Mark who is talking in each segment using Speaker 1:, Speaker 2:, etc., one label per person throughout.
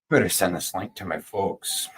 Speaker 1: Better send this link to my folks.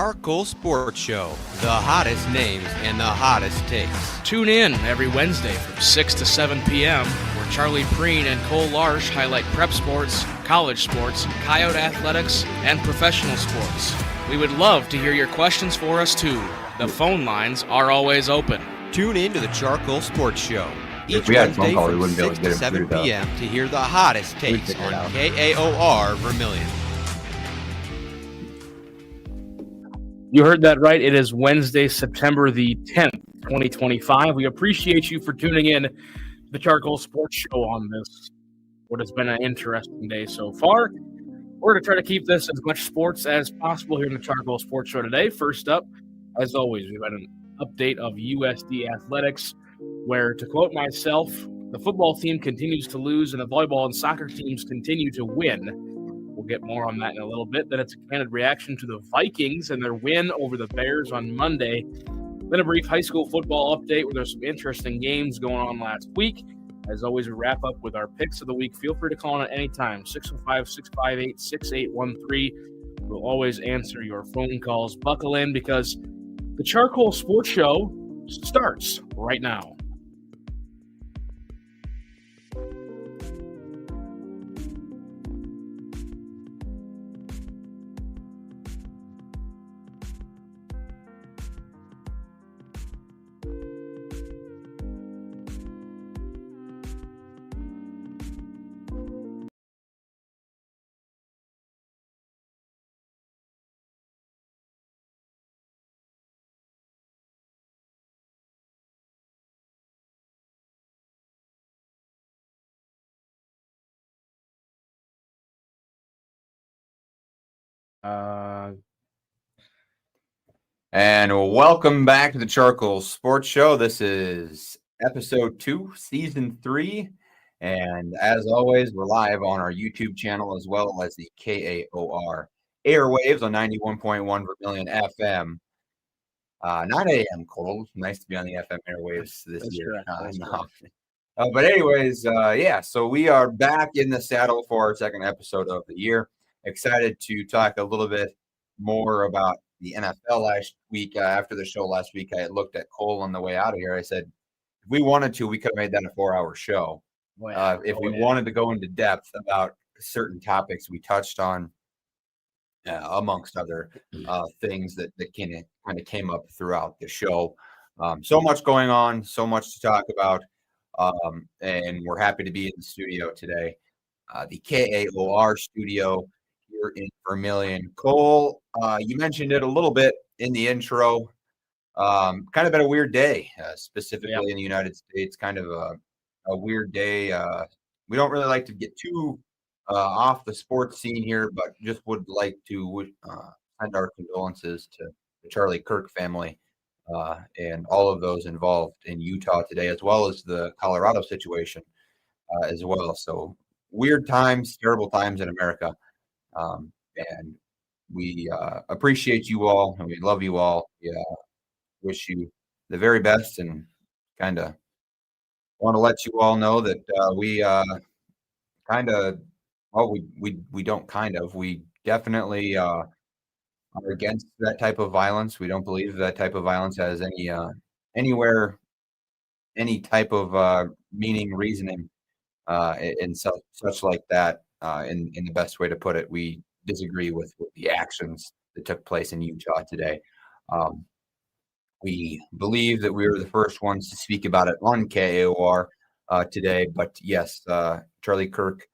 Speaker 2: CharCole Sports Show, the hottest names and the hottest takes.
Speaker 3: Tune in every Wednesday from 6 to 7 p.m., where Charlie Prien and Cole Larsch highlight prep sports, college sports, coyote athletics, and professional sports. We would love to hear your questions for us, too. The phone lines are always open.
Speaker 2: Tune in to the CharCole Sports Show each
Speaker 1: we had a phone
Speaker 2: Wednesday
Speaker 1: call, we
Speaker 2: from
Speaker 1: wouldn't be able
Speaker 2: 6
Speaker 1: to get
Speaker 2: to
Speaker 1: him
Speaker 2: 7
Speaker 1: through, though.
Speaker 2: p.m. to hear the hottest takes
Speaker 1: figure it
Speaker 2: on
Speaker 1: out.
Speaker 2: KAOR Vermilion.
Speaker 3: You heard that right. It is Wednesday, September the 10th, 2025. We appreciate you for tuning in to the CharCole Sports Show on this, what has been an interesting day so far. We're going to try to keep this as much sports as possible here in the CharCole Sports Show today. First up, as always, we've got an update of USD athletics, where, to quote myself, the football team continues to lose and the volleyball and soccer teams continue to win. We'll get more on that in a little bit. Then it's a candid reaction to the Vikings and their win over the Bears on Monday. Then a brief high school football update where there's some interesting games going on last week. As always, we wrap up with our picks of the week. Feel free to call in at any time, 605-658-6813. We'll always answer your phone calls. Buckle in because the CharCole Sports Show starts right now.
Speaker 1: And welcome back to the CharCole Sports Show. This is episode 2, season 3. And as always, we're live on our YouTube channel as well as the KAOR airwaves on 91.1 Vermilion FM. 9 a.m. Cole. Nice to be on the FM airwaves this year. But anyways, so we are back in the saddle for our second episode of the year. Excited to talk a little bit more about the NFL last week. After the show last week, I looked at Cole on the way out of here. I said, if we wanted to, we could have made that a 4-hour show. If we wanted to go into depth about certain topics we touched on, amongst other things that kind of came up throughout the show. So much going on, so much to talk about. And we're happy to be in the studio today. The KAOR studio here in Vermilion. Cole, you mentioned it a little bit in the intro. Kind of been a weird day, specifically in the United States. Kind of a weird day. We don't really like to get too off the sports scene here, but just would like to send our condolences to the Charlie Kirk family and all of those involved in Utah today, as well as the Colorado situation as well. So weird times, terrible times in America. And we appreciate you all, and we love you all. Wish you the very best, and kind of want to let you all know that we definitely are against that type of violence. We don't believe that type of violence has any type of meaning, reasoning, and such like that. In the best way to put it, we disagree with the actions that took place in Utah today. We believe that we were the first ones to speak about it on KAOR today, but yes, Charlie Kirk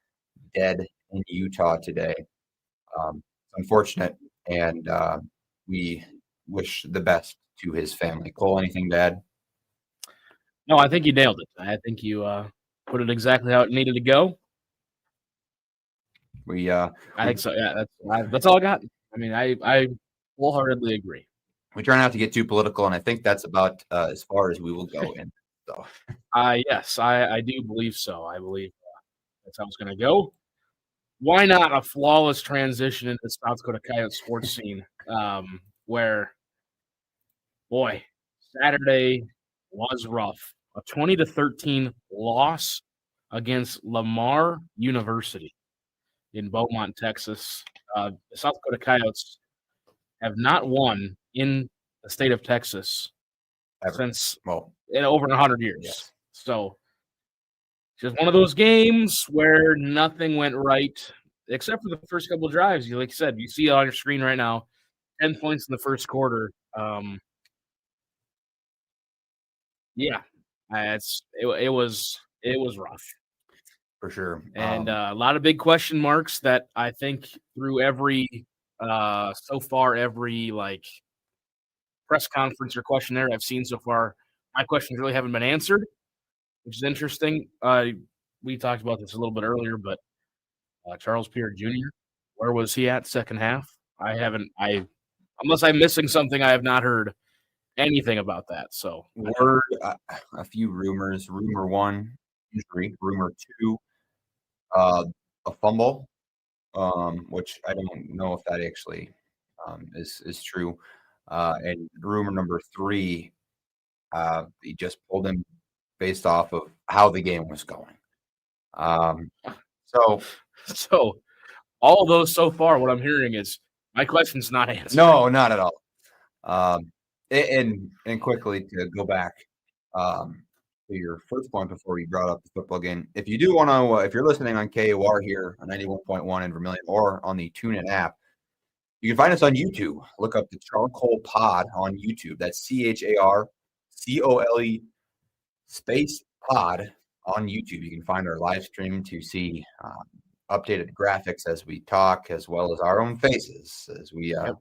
Speaker 1: dead in Utah today. Unfortunate, and we wish the best to his family. Cole, anything to add?
Speaker 3: No, I think you nailed it. I think you put it exactly how it needed to go. I think so. Yeah, that's all I got. I mean, I wholeheartedly agree.
Speaker 1: We try not to get too political, and I think that's about as far as we will go in. So,
Speaker 3: yes, I do believe so. I believe that's how it's going to go. Why not a flawless transition into the South Dakota Coyote sports scene, where, boy, Saturday was rough. A 20-13 loss against Lamar University in Beaumont, Texas. The South Dakota Coyotes have not won in the state of Texas since in over 100 years.
Speaker 1: Yes.
Speaker 3: So just one of those games where nothing went right, except for the first couple of drives. Like you said, you see it on your screen right now, 10 points in the first quarter. It was rough.
Speaker 1: For sure.
Speaker 3: And a lot of big question marks that I think through every like press conference or questionnaire I've seen so far, my questions really haven't been answered, which is interesting. We talked about this a little bit earlier, but Charles Pierre Jr., where was he at second half? Unless I'm missing something, I have not heard anything about that. So
Speaker 1: word, a few rumors. Rumor 1, injury. Rumor 2, a fumble, which I don't know if that actually is true. And rumor number 3, he just pulled him based off of how the game was going.
Speaker 3: So all of those so far, what I'm hearing is my question's not answered.
Speaker 1: No, not at all. And quickly to go back to your first point before you brought up the football game, if you do want to, if you're listening on KAOR here on 91.1 in Vermilion or on the TuneIn app, you can find us on YouTube. Look up the CharCole Pod on YouTube. That's CharCole space pod on YouTube. You can find our live stream to see updated graphics as we talk, as well as our own faces as we got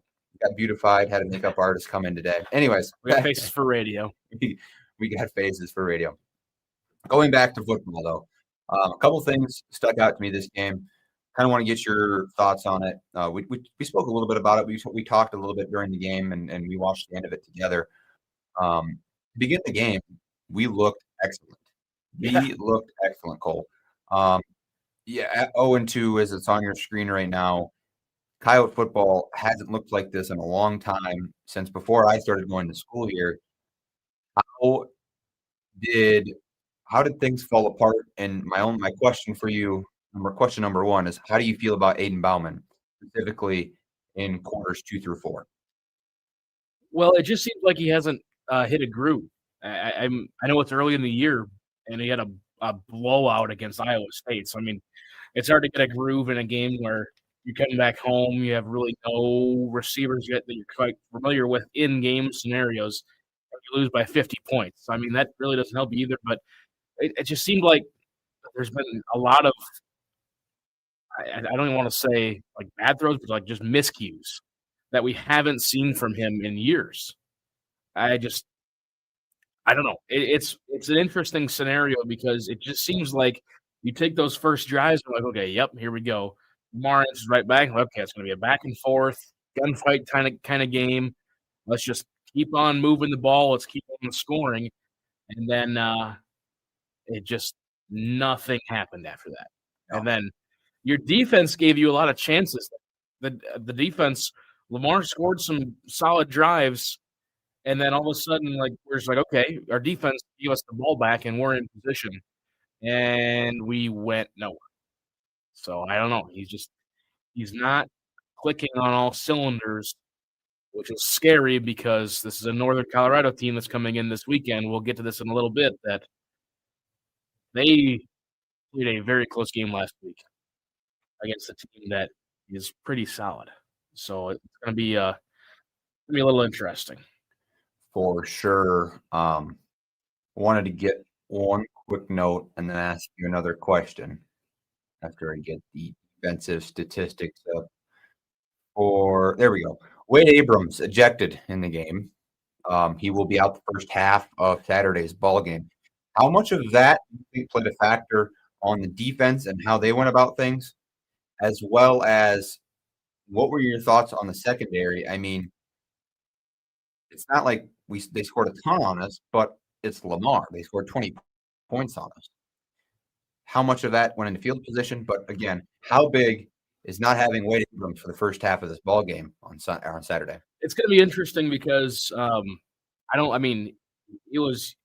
Speaker 1: beautified, had a makeup artist come in today. Anyways,
Speaker 3: we got faces for radio.
Speaker 1: We got faces for radio. Going back to football, though, a couple things stuck out to me this game. kind of want to get your thoughts on it. We spoke a little bit about it. We talked a little bit during the game, and we watched the end of it together. To begin the game, we looked excellent. We looked excellent, Cole. At 0-2, as it's on your screen right now, Coyote football hasn't looked like this in a long time, since before I started going to school here. How did things fall apart? And my question for you, question number one, is how do you feel about Aiden Bauman, specifically in quarters 2 through 4?
Speaker 3: Well, it just seems like he hasn't hit a groove. I know it's early in the year, and he had a blowout against Iowa State. So I mean, it's hard to get a groove in a game where you come back home, you have really no receivers yet that you're quite familiar with in game scenarios, and you lose by 50 points. So, I mean, that really doesn't help you either. But it just seemed like there's been a lot of I don't even want to say like bad throws, but like just miscues that we haven't seen from him in years. I don't know. It's an interesting scenario because it just seems like you take those first drives, and like, okay, yep, here we go. Lamar is right back. Okay, it's going to be a back and forth gunfight kind of game. Let's just keep on moving the ball. Let's keep on scoring, and then it just nothing happened after that. And then your defense gave you a lot of chances. The defense, Lamar scored some solid drives. And then all of a sudden, like we're just like, okay, our defense gave us the ball back, and we're in position, and we went nowhere. So I don't know. He's not clicking on all cylinders, which is scary because this is a Northern Colorado team that's coming in this weekend. We'll get to this in a little bit. That they played a very close game last week against a team that is pretty solid. So it's going to be a little interesting.
Speaker 1: For sure. Wanted to get one quick note and then ask you another question after I get the defensive statistics up. There we go. Wade Abrams ejected in the game. He will be out the first half of Saturday's ball game. How much of that do you think played a factor on the defense and how they went about things, as well as what were your thoughts on the secondary? I mean, it's not like they scored a ton on us, but it's Lamar. They scored 20 points on us. How much of that went into field position? But again, how big is not having Wade Abrams for the first half of this ball game on Saturday?
Speaker 3: It's going to be interesting because he was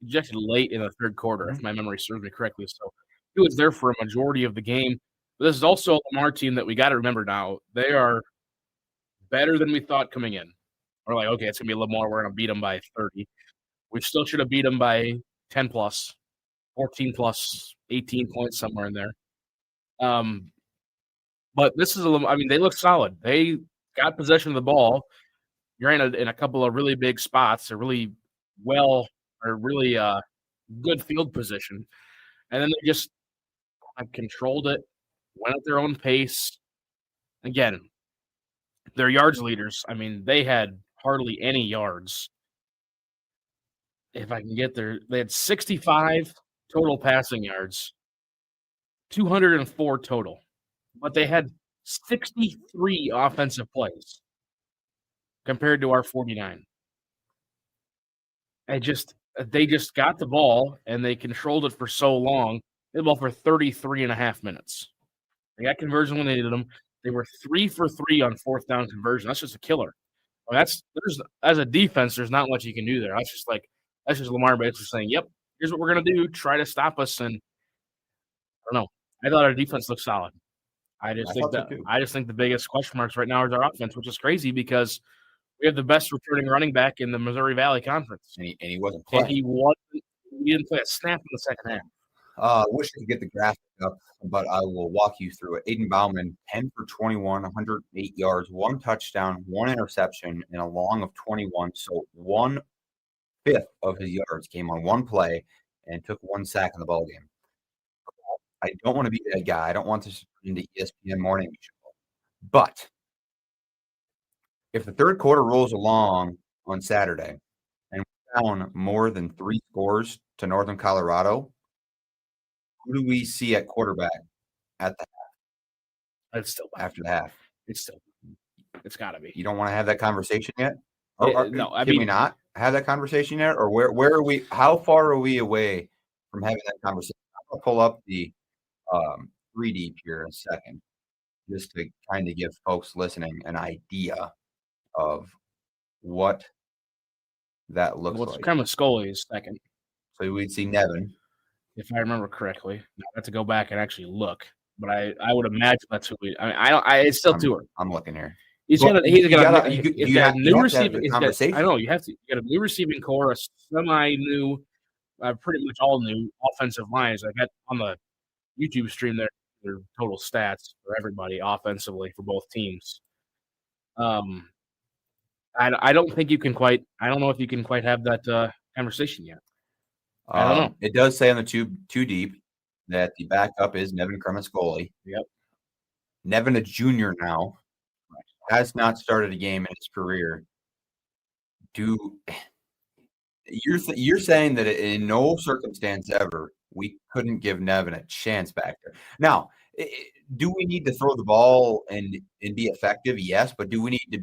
Speaker 3: ejected late in the third quarter, if my memory serves me correctly. So he was there for a majority of the game. But this is also a Lamar team that we got to remember now. They are better than we thought coming in. We're like, okay, it's going to be Lamar. We're going to beat them by 30. We still should have beat them by 10 plus, 14 plus, 18 points, somewhere in there. But this is they look solid. They got possession of the ball. You're in a couple of really big spots, really good field position. And then they just controlled it, went at their own pace. Again, they're yards leaders. I mean, they had hardly any yards. If I can get there, they had 65 total passing yards, 204 total, but they had 63 offensive plays compared to our 49. They just got the ball and they controlled it for so long. They had the ball for 33 and a half minutes. They got conversion when they needed them. They were 3 for 3 on fourth down conversion. That's just a killer. Well, as a defense, there's not much you can do there. That's just Lamar basically saying, "Yep, here's what we're gonna do. Try to stop us." And I don't know. I thought our defense looked solid. I just think the biggest question marks right now is our offense, which is crazy because we have the best returning running back in the Missouri Valley Conference,
Speaker 1: and he wasn't playing.
Speaker 3: He didn't play a snap in the second half.
Speaker 1: I wish I could get the graphic up, but I will walk you through it. Aiden Bauman, 10 for 21, 108 yards, 1 touchdown, 1 interception, and a long of 21. So 1/5 of his yards came on 1 play and took 1 sack in the ball game. I don't want to be that guy. I don't want this into ESPN morning show. But if the third quarter rolls along on Saturday and we're down more than 3 scores to Northern Colorado, who do we see at quarterback at the
Speaker 3: It's still bad.
Speaker 1: after the half.
Speaker 3: It's got to be.
Speaker 1: You don't want to have that conversation yet?
Speaker 3: No,
Speaker 1: can we not have that conversation yet? Or where are we? How far are we away from having that conversation? I'll pull up the 3 deep here in a second, just to kind of give folks listening an idea of what that looks
Speaker 3: Well,
Speaker 1: like.
Speaker 3: Cremascoli is second,
Speaker 1: So we'd see Nevin.
Speaker 3: if I remember correctly. I have to go back and actually look, but I would imagine that's who we. I mean, it's still too early.
Speaker 1: I'm looking here.
Speaker 3: He's
Speaker 1: But
Speaker 3: got a
Speaker 1: you
Speaker 3: new
Speaker 1: have
Speaker 3: receiving.
Speaker 1: the conversation.
Speaker 3: I know you have to. You got a new receiving core, a semi-new, pretty much all new offensive lines. I got on the YouTube stream their total stats for everybody offensively for both teams. I don't think you can quite. I don't know if you can quite have that conversation yet. I don't know.
Speaker 1: It does say on the two deep that the backup is Nevin Cremascoli.
Speaker 3: Yep.
Speaker 1: Nevin, a junior now, has not started a game in his career. You're saying that in no circumstance ever we couldn't give Nevin a chance back there? Now, do we need to throw the ball and be effective? Yes, but do we need to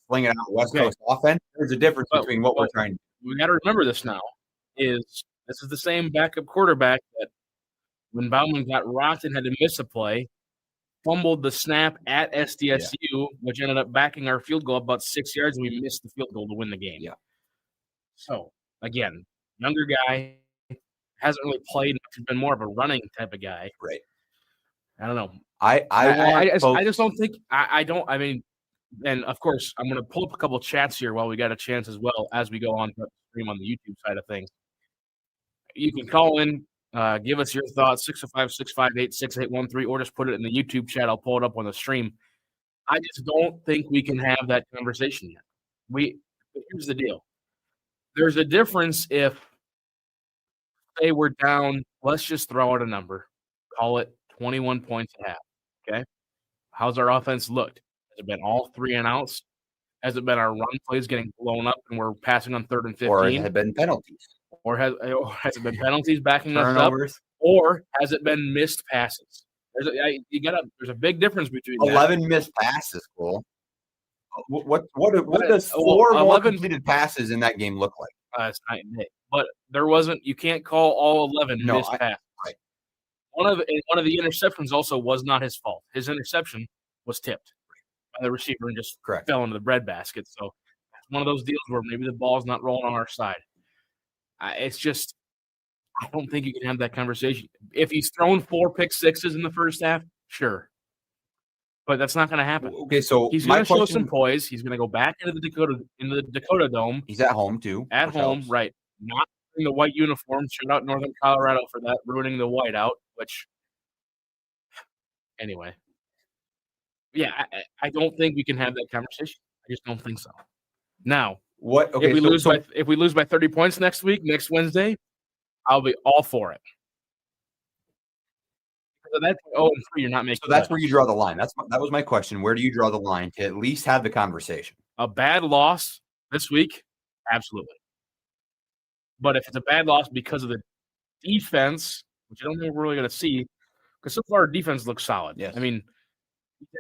Speaker 1: fling it out West Coast offense? There's a difference between what we're trying to do.
Speaker 3: We got to remember this now. This is the same backup quarterback that when Bauman got rocked and had to miss a play, fumbled the snap at SDSU, which ended up backing our field goal about 6 yards, and we missed the field goal to win the game.
Speaker 1: Yeah.
Speaker 3: So, again, younger guy, hasn't really played much. He's been more of a running type of guy.
Speaker 1: Right.
Speaker 3: I don't know.
Speaker 1: I
Speaker 3: just don't think – I don't – I mean, and, of course, I'm going to pull up a couple chats here while we got a chance as well as we go on to stream on the YouTube side of things. You can call in. Give us your thoughts, 605-658-6813, or just put it in the YouTube chat. I'll pull it up on the stream. I just don't think we can have that conversation yet. Here's the deal. There's a difference if, say, we're down, let's just throw out a number, call it 21 points a half, okay? How's our offense looked? Has it been all 3 and outs? Has it been our run plays getting blown up and we're passing on 3rd and 15?
Speaker 1: Or has it been penalties?
Speaker 3: Or has it been penalties backing us up?
Speaker 1: Turnovers?
Speaker 3: Or has it been missed passes? There's a big difference between
Speaker 1: 11 missed passes, Cole. What does 4 more completed passes in that game look like?
Speaker 3: It's night and day. But there wasn't. You can't call all 11 missed passes.
Speaker 1: Right.
Speaker 3: One of the interceptions also was not his fault. His interception was tipped by the receiver and just fell into the breadbasket. So it's one of those deals where maybe the ball's not rolling on our side. It's just, I don't think you can have that conversation. If he's thrown 4 pick sixes in the first half, sure. But that's not going to happen.
Speaker 1: Okay, so
Speaker 3: he's going to show some poise. He's going to go back into the Dakota Dome.
Speaker 1: He's at home too.
Speaker 3: At home, right? Not in the white uniform. Shout out Northern Colorado for that, ruining the white out. Which, anyway, yeah, I don't think we can have that conversation. I just don't think so. Now,
Speaker 1: what? Okay,
Speaker 3: if we lose by 30 points next Wednesday, I'll be all for it. So that's 0-3. You're not making.
Speaker 1: So that's where you draw the line. That was my question. Where do you draw the line to at least have the conversation?
Speaker 3: A bad loss this week, absolutely. But if it's a bad loss because of the defense, which I don't think we're really going to see, because so far our defense looks solid.
Speaker 1: Yes.
Speaker 3: I mean,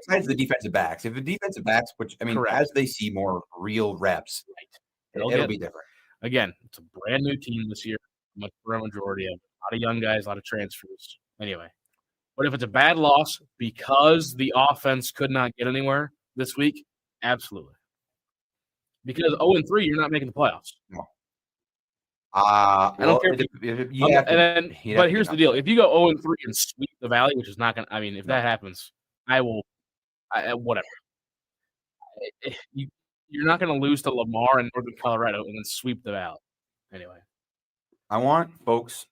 Speaker 1: besides the defensive backs, if the defensive backs, as they see more real reps, it'll be different.
Speaker 3: Again, it's a brand new team this year, for a majority of a lot of young guys, a lot of transfers. Anyway. But if it's a bad loss because the offense could not get anywhere this week, absolutely. Because 0-3, you're not making the playoffs.
Speaker 1: No.
Speaker 3: I don't care. But here's the deal: if you go 0-3 and sweep the Valley, which is not going to, I mean, if that happens, I will. Whatever. You're not going to lose to Lamar and Northern Colorado and then sweep the Valley. Anyway,
Speaker 1: I want folks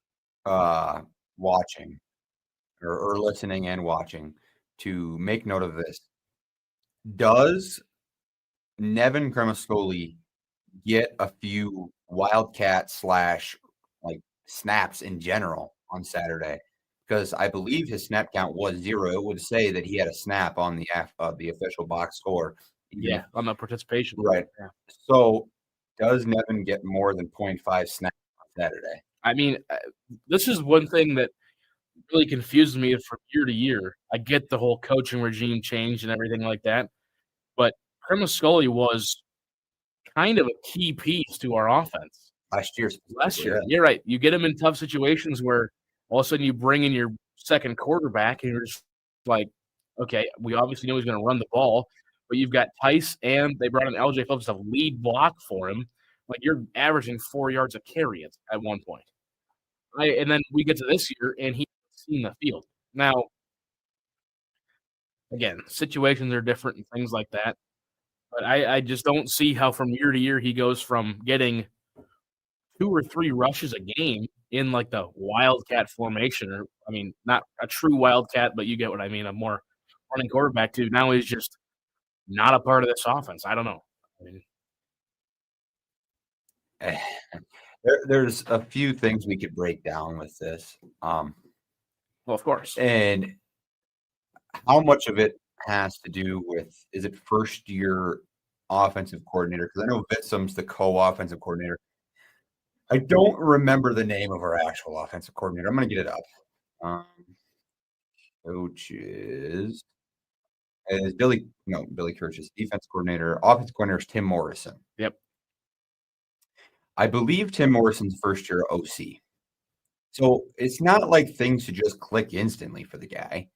Speaker 1: watching. Or listening and watching to make note of this. Does Nevin Cremascoli get a few Wildcat / snaps in general on Saturday? Because I believe his snap count was 0. It would say that he had a snap on the official box score.
Speaker 3: Yeah, on the participation.
Speaker 1: Right. Yeah. So does Nevin get more than 0.5 snaps on Saturday?
Speaker 3: I mean, this is one thing that really confuses me from year to year. I get the whole coaching regime change and everything like that, but Cremascoli was kind of a key piece to our offense
Speaker 1: last year.
Speaker 3: last year. You're right. You get him in tough situations where all of a sudden you bring in your second quarterback and you're just like, okay, we obviously know he's going to run the ball, but you've got Tice and they brought in LJ Phillips to lead block for him. Like you're averaging 4 yards a carry at one point. And then we get to this year and he's seen the field. Now, again, situations are different and things like that. But I just don't see how from year to year he goes from getting 2 or 3 rushes a game in like the wildcat formation, or I mean, not a true wildcat, but you get what I mean, a more running quarterback to now he's just not a part of this offense. I don't know. I mean,
Speaker 1: There's a few things we could break down with this.
Speaker 3: well, of course.
Speaker 1: And how much of it has to do with, is it first year offensive coordinator? Because I know Vitsum's the co-offensive coordinator. I don't remember the name of our actual offensive coordinator. I'm going to get it up. Coach is Billy Kirch's defense coordinator. Offensive coordinator is Tim Morrison.
Speaker 3: Yep.
Speaker 1: I believe Tim Morrison's first year OC. So it's not like things should just click instantly for the guy.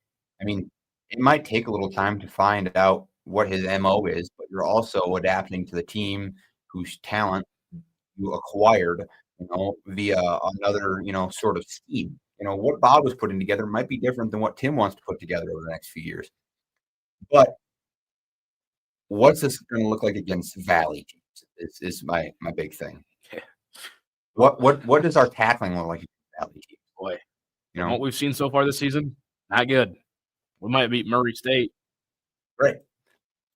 Speaker 1: I mean, it might take a little time to find out what his MO is, but you're also adapting to the team whose talent you acquired, via another, sort of scheme. What Bob was putting together might be different than what Tim wants to put together over the next few years. But what's this going to look like against Valley teams is my big thing. What does our tackling look like against Valley teams?
Speaker 3: Boy, what we've seen so far this season, not good. We might beat Murray State.
Speaker 1: Right.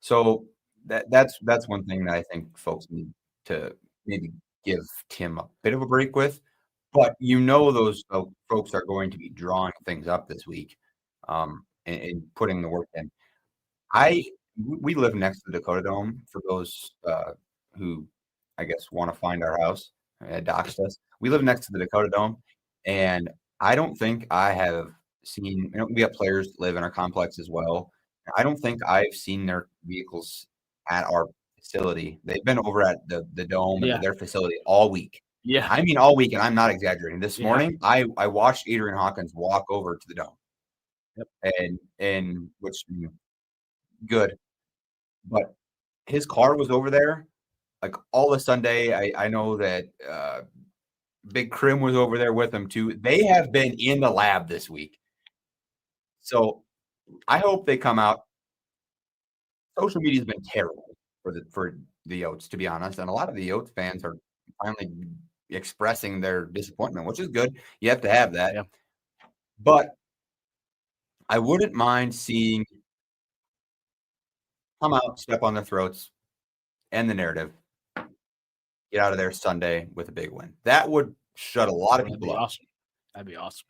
Speaker 1: So that's one thing that I think folks need to maybe give Tim a bit of a break with. But those folks are going to be drawing things up this week, and putting the work in. We live next to the Dakota Dome. For those who, I guess, want to find our house, doxed us. We live next to the Dakota Dome, and I don't think I have seen. We have players that live in our complex as well. I don't think I've seen their vehicles at our facility. They've been over at the dome and their facility all week.
Speaker 3: Yeah,
Speaker 1: I mean all week, and I'm not exaggerating. This morning, I watched Adrian Hawkins walk over to the dome. Yep. And which good, but his car was over there like all of Sunday. I know that Big Krim was over there with him too. They have been in the lab this week, so I hope they come out. Social media has been terrible for the Yotes, to be honest, and a lot of the Yotes fans are finally expressing their disappointment, which is good. You have to have that.
Speaker 3: Yeah.
Speaker 1: But I wouldn't mind seeing come out, step on their throats, end the narrative, get out of there Sunday with a big win. That would shut a lot of people up.
Speaker 3: Awesome. That'd be awesome.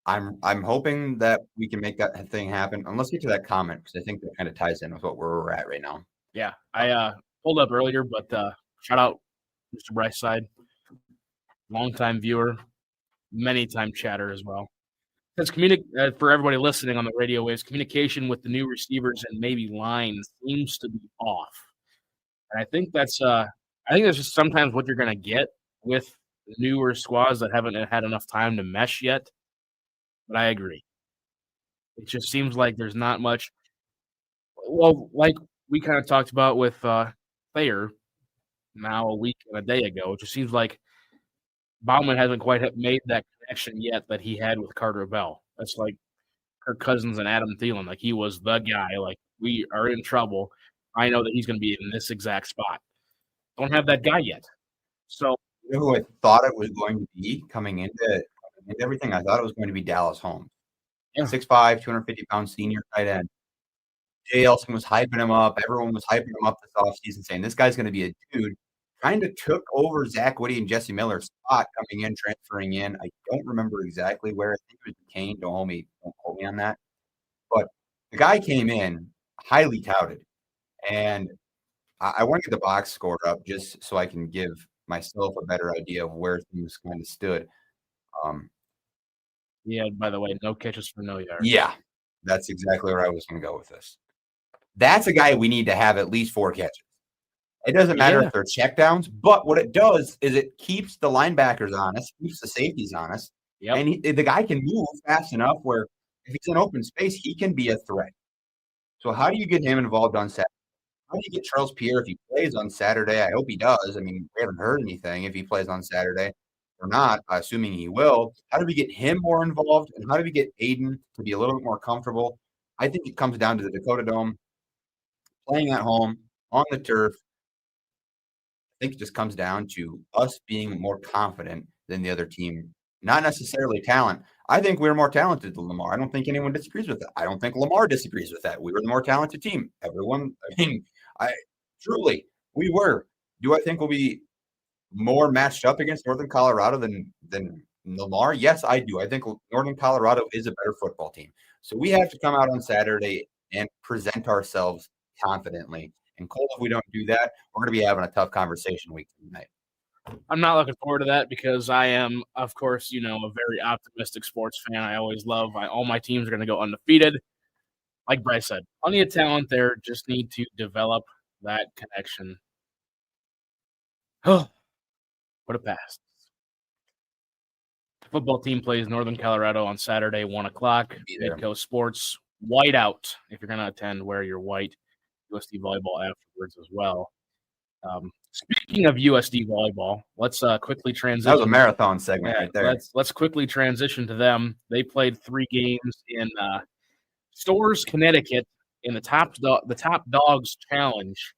Speaker 1: I'm hoping that we can make that thing happen. And let's get to that comment, because I think that kind of ties in with where we're at right now.
Speaker 3: Yeah, I pulled up earlier, but shout out Mr. Brightside, longtime viewer, many-time chatter as well. Because for everybody listening on the radio waves, communication with the new receivers and maybe lines seems to be off. And I think that's just sometimes what you're going to get with newer squads that haven't had enough time to mesh yet. But I agree. It just seems like there's not much. Well, like we kind of talked about with Thayer now a week and a day ago, it just seems like Bauman hasn't quite made that connection yet that he had with Carter Bell. That's like Kirk Cousins and Adam Thielen. Like he was the guy. Like we are in trouble. I know that he's going to be in this exact spot. Don't have that guy yet. So
Speaker 1: who I thought it was going to be coming into everything? I thought it was going to be Dallas Holmes. Yeah. 6'5", 250-pound senior tight end. Jay Elson was hyping him up. Everyone was hyping him up this offseason, saying this guy's going to be a dude. Kind of took over Zach Woody and Jesse Miller's spot coming in, transferring in. I don't remember exactly where. I think it was Kane. Don't quote me on that. But the guy came in highly touted. And I want to get the box score up just so I can give myself a better idea of where things kind of stood.
Speaker 3: Yeah, by the way, no catches for no yards.
Speaker 1: Yeah, that's exactly where I was going to go with this. That's a guy we need to have at least 4 catches. It doesn't matter if they're checkdowns, but what it does is it keeps the linebackers honest, keeps the safeties honest, and the guy can move fast enough where if he's in open space, he can be a threat. So how do you get him involved on Saturday? How do you get Charles Pierre if he plays on Saturday? I hope he does. I mean, we haven't heard anything if he plays on Saturday or not, assuming he will. How do we get him more involved, and how do we get Aiden to be a little bit more comfortable? I think it comes down to the Dakota Dome, playing at home, on the turf. I think it just comes down to us being more confident than the other team, not necessarily talent. I think we're more talented than Lamar. I don't think anyone disagrees with that. I don't think Lamar disagrees with that. We were the more talented team. Everyone, truly, we were. Do I think we'll be more matched up against Northern Colorado than Lamar? Yes, I do. I think Northern Colorado is a better football team. So we have to come out on Saturday and present ourselves confidently. And Cole, if we don't do that, we're going to be having a tough conversation week tonight.
Speaker 3: I'm not looking forward to that because I am, of course, a very optimistic sports fan. I always love all my teams are going to go undefeated. Like Bryce said, plenty of talent there. Just need to develop that connection. Oh, what a pass. The football team plays Northern Colorado on Saturday, 1 o'clock. Midco Sports, white out. If you're going to attend, wear your white. USD volleyball afterwards as well. Speaking of USD volleyball, let's quickly transition.
Speaker 1: That was a marathon segment right there.
Speaker 3: Let's quickly transition to them. They played 3 games in Storrs, Connecticut, in the Top Dogs Challenge.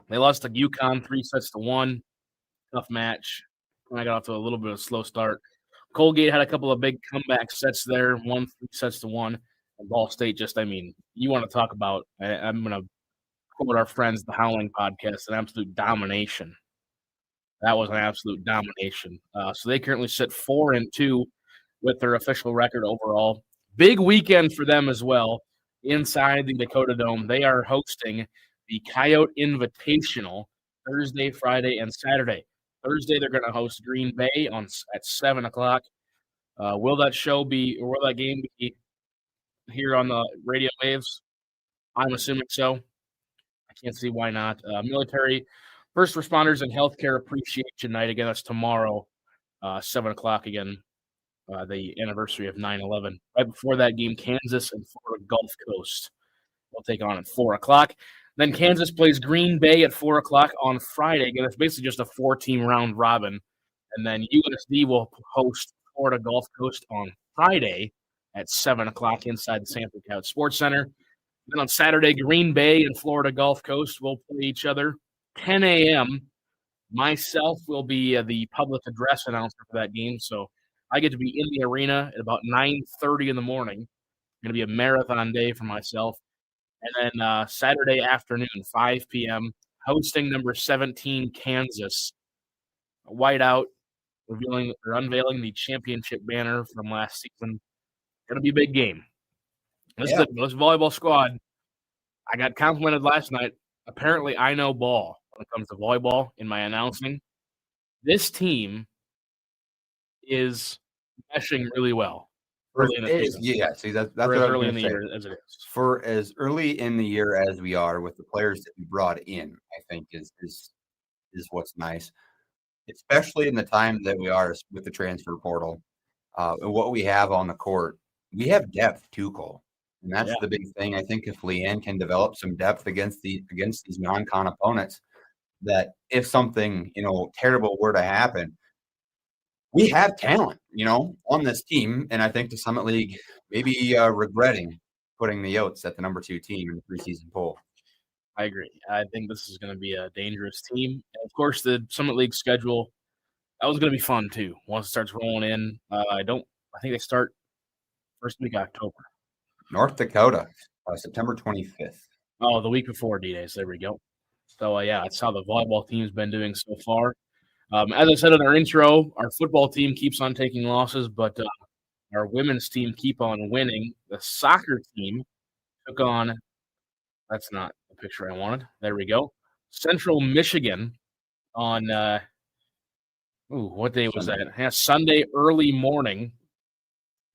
Speaker 3: They lost to UConn 3-1. Tough match. I got off to a little bit of a slow start. Colgate had a couple of big comeback sets there, 3-1. And Ball State you want to talk about, I'm going to quote our friends, the Howling Podcast, an absolute domination. That was an absolute domination. So they currently sit 4-2 with their official record overall. Big weekend for them as well inside the Dakota Dome. They are hosting the Coyote Invitational Thursday, Friday, and Saturday. Thursday, they're going to host Green Bay at 7 o'clock. Will that game be here on the radio waves? I'm assuming so. I can't see why not. Military, first responders, and healthcare appreciation night. Again, that's tomorrow, 7 o'clock again, the anniversary of 9/11. Right before that game, Kansas and Florida Gulf Coast will take on at 4 o'clock. Then Kansas plays Green Bay at 4 o'clock on Friday. Again, it's basically just a 4-team round robin. And then USD will host Florida Gulf Coast on Friday at 7 o'clock inside the Sanford Couch Sports Center. Then on Saturday, Green Bay and Florida Gulf Coast will play each other 10 a.m. Myself will be the public address announcer for that game, so I get to be in the arena at about 9:30 in the morning. It's going to be a marathon day for myself. And then Saturday afternoon, 5 p.m., hosting number 17 Kansas. Whiteout, unveiling the championship banner from last season. Going to be a big game. This volleyball squad, I got complimented last night. Apparently, I know ball when it comes to volleyball in my announcing. This team is meshing really well.
Speaker 1: See, that's what
Speaker 3: early in the year as it is.
Speaker 1: For as early in the year as we are with the players that we brought in, I think is what's nice, especially in the time that we are with the transfer portal and what we have on the court. We have depth too, Cole, and that's the big thing. I think if Leanne can develop some depth against these non-con opponents, that if something terrible were to happen, we have talent, on this team. And I think the Summit League maybe regretting putting the Yotes at the number 2 team in the preseason poll.
Speaker 3: I agree. I think this is going to be a dangerous team. And of course, the Summit League schedule, that was going to be fun too. Once it starts rolling in, I think they start first week of October.
Speaker 1: North Dakota, September 25th.
Speaker 3: Oh, the week before D-Days. There we go. So, that's how the volleyball team's been doing so far. As I said in our intro, our football team keeps on taking losses, but our women's team keep on winning. The soccer team took on – that's not the picture I wanted. There we go. Central Michigan on Ooh, what day was
Speaker 1: Sunday.
Speaker 3: that? Yeah, Sunday early morning.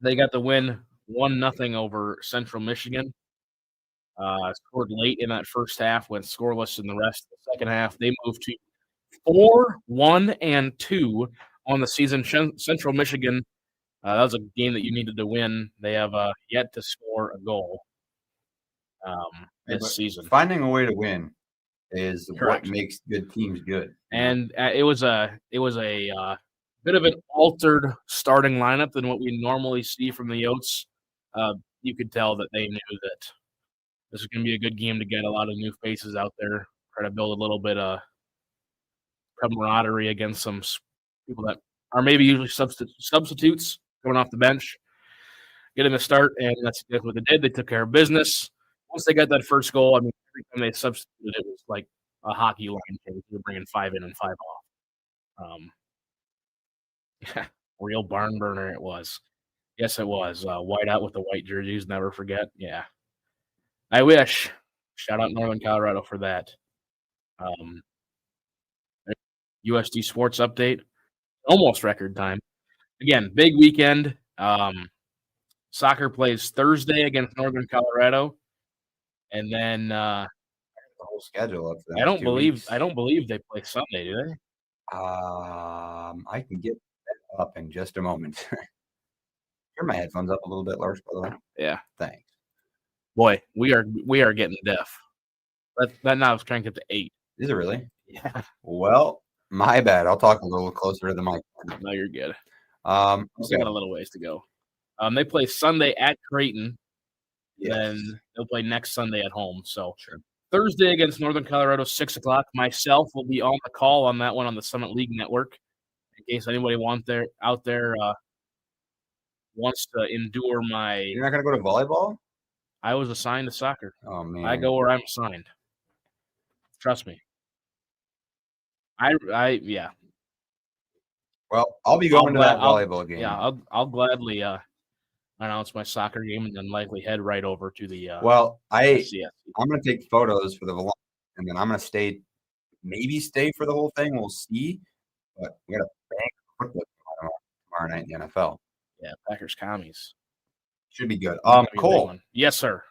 Speaker 3: They got the win 1-0 over Central Michigan. Scored late in that first half, went scoreless in the rest of the second half. They moved to 4-1-2 on the season. Central Michigan, that was a game that you needed to win. They have yet to score a goal this season.
Speaker 1: Finding a way to win is
Speaker 3: Correct.
Speaker 1: what makes good teams good.
Speaker 3: And it was a bit of an altered starting lineup than what we normally see from the Yotes. You could tell that they knew that this is going to be a good game to get a lot of new faces out there, try to build a little bit of camaraderie against some people that are maybe usually substitutes coming off the bench. Get them a start, and that's exactly what they did. They took care of business. Once they got that first goal, I mean, every time they substituted, it was like a hockey line change. You're bringing 5 in and 5 off. Yeah, real barn burner it was. Yes, it was. White out with the white jerseys, never forget. Yeah. I wish. Shout out Northern Colorado for that. USD Sports Update. Almost record time. Again, big weekend. Soccer plays Thursday against Northern Colorado. And then
Speaker 1: The whole schedule up for
Speaker 3: I don't believe they play Sunday, do they?
Speaker 1: I can get that up in just a moment. Turn my headphones up a little bit, Larsch, by the way.
Speaker 3: Yeah.
Speaker 1: Thanks.
Speaker 3: Boy, we are getting deaf. That knob's cranked up to 8.
Speaker 1: Is it really?
Speaker 3: Yeah.
Speaker 1: Well, my bad. I'll talk a little closer to the mic.
Speaker 3: No, you're good.
Speaker 1: Okay.
Speaker 3: Still got a little ways to go. They play Sunday at Creighton.
Speaker 1: Yes.
Speaker 3: Then they'll play next Sunday at home. So
Speaker 1: Sure.
Speaker 3: Thursday against Northern Colorado, 6 o'clock. Myself will be on the call on that one on the Summit League Network. In case anybody out there wants to endure my.
Speaker 1: You're not going to go to volleyball?
Speaker 3: I was assigned to soccer.
Speaker 1: Oh, man.
Speaker 3: I go where I'm assigned. Trust me. Yeah.
Speaker 1: Well, I'll be going to that volleyball game.
Speaker 3: Yeah, I'll gladly announce my soccer game and then likely head right over to the.
Speaker 1: Well, I'm
Speaker 3: CSC.
Speaker 1: going to take photos for the vlog, and then I'm going to stay for the whole thing. We'll see. But we got a bang football tomorrow night in the NFL.
Speaker 3: Yeah, Packers commies.
Speaker 1: Should be good.
Speaker 3: That'd be a big
Speaker 1: Cole.
Speaker 3: one. Yes, sir.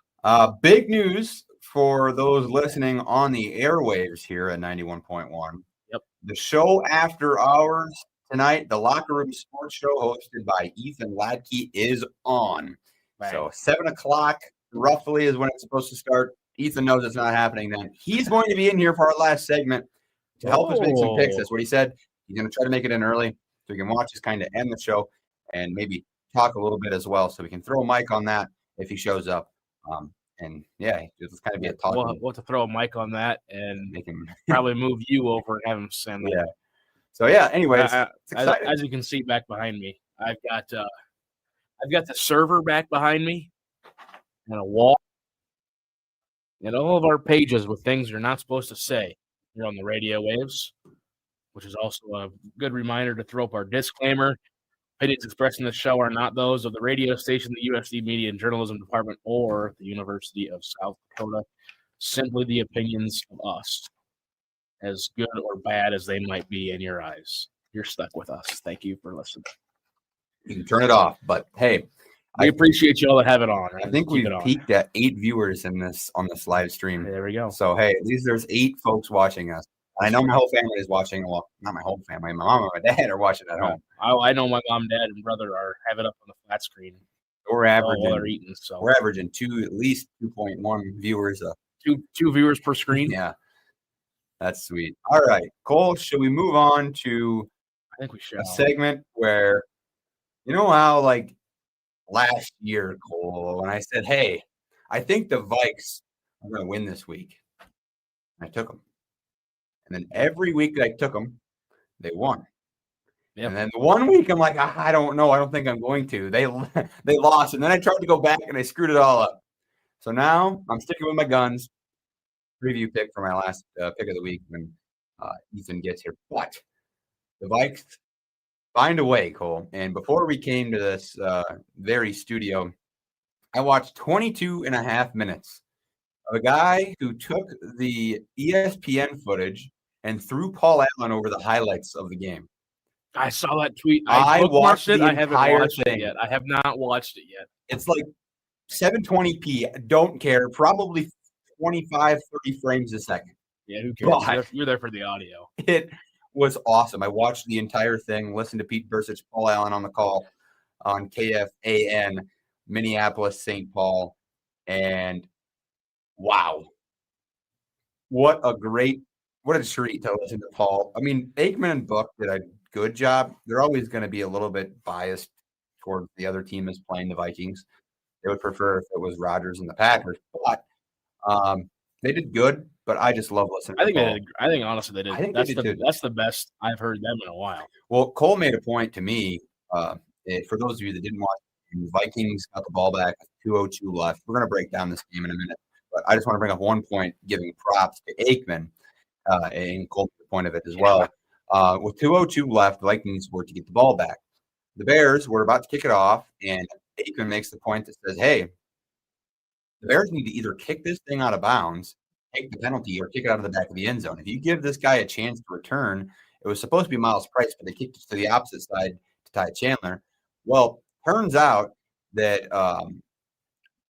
Speaker 1: Big news for those listening on the airwaves here at 91.1.
Speaker 3: Yep.
Speaker 1: The show after hours tonight, the Locker Room Sports Show hosted by Ethan Ladke, is on.
Speaker 3: Bang.
Speaker 1: So 7 o'clock roughly is when it's supposed to start. Ethan knows it's not happening then. He's going to be in here for our last segment to help us make some picks. That's what he said. He's going to try to make it in early so we can watch us kind of end the show and maybe talk a little bit as well. So we can throw a mic on that if he shows up. And yeah, it's kind of be a talk.
Speaker 3: We'll have to throw a mic on that and
Speaker 1: make him
Speaker 3: probably move you over and have him send.
Speaker 1: Yeah. So yeah. Anyways, it's exciting.
Speaker 3: As you can see back behind me, I've got the server back behind me and a wall and all of our pages with things you're not supposed to say here on the radio waves, which is also a good reminder to throw up our disclaimer. Opinions expressed in the show are not those of the radio station, the USD Media and Journalism Department, or the University of South Dakota. Simply the opinions of us, as good or bad as they might be in your eyes. You're stuck with us. Thank you for listening.
Speaker 1: You can turn it off, but hey,
Speaker 3: I appreciate you all that have it on.
Speaker 1: I think we've peaked at 8 viewers on this live stream.
Speaker 3: There we go.
Speaker 1: So hey, at least there's 8 folks watching us. I know my whole family is watching. Well, not my whole family. My mom and my dad are watching at home.
Speaker 3: I know my mom, dad, and brother have it up on the flat screen.
Speaker 1: We're averaging.
Speaker 3: So
Speaker 1: we're averaging at least 2.1 viewers.
Speaker 3: Two viewers per screen.
Speaker 1: Yeah, that's sweet. All right, Cole. Should we move on to?
Speaker 3: I think we should.
Speaker 1: A segment where, you know how like last year, Cole, when I said, "Hey, I think the Vikes are going to win this week," I took them. And then every week that I took them, they won. Yep. And then the one week I'm like, I don't know. I don't think I'm going to. They lost. And then I tried to go back and I screwed it all up. So now I'm sticking with my guns. Preview pick for my last pick of the week when Ethan gets here. But the Vikes find a way, Cole. And before we came to this very studio, I watched 22 and a half minutes of a guy who took the ESPN footage and threw Paul Allen over the highlights of the game
Speaker 3: I saw that tweet.
Speaker 1: I watched
Speaker 3: it.
Speaker 1: the
Speaker 3: I haven't
Speaker 1: entire
Speaker 3: watched
Speaker 1: thing.
Speaker 3: it yet. I have not watched it yet.
Speaker 1: It's like 720p. Don't care. Probably 25, 30 frames a second.
Speaker 3: Yeah, who cares?
Speaker 1: But
Speaker 3: You're there for the audio.
Speaker 1: it was awesome. I watched the entire thing, listened to Pete Bursich, Paul Allen on the call on KFAN, Minneapolis, St. Paul. And wow. What a treat to listen to Paul. I mean, Aikman and Buck did a good job. They're always going to be a little bit biased towards the other team is playing the Vikings. They would prefer if it was Rodgers and the Packers, but they did good. But I just love listening.
Speaker 3: I think honestly they did.
Speaker 1: I think
Speaker 3: that's the best I've heard them in a while.
Speaker 1: Well, Cole made a point to me. For those of you that didn't watch, the Vikings got the ball back with 2:02 left. We're going to break down this game in a minute, but I just want to bring up one point, giving props to Aikman, and Cole made the point of it as well. With 2:02 left, the Vikings were to get the ball back. The Bears were about to kick it off, and Aikman makes the point that says, "Hey, the Bears need to either kick this thing out of bounds, take the penalty, or kick it out of the back of the end zone. If you give this guy a chance to return, it was supposed to be Miles Price, but they kicked it to the opposite side to Ty Chandler. Well, turns out that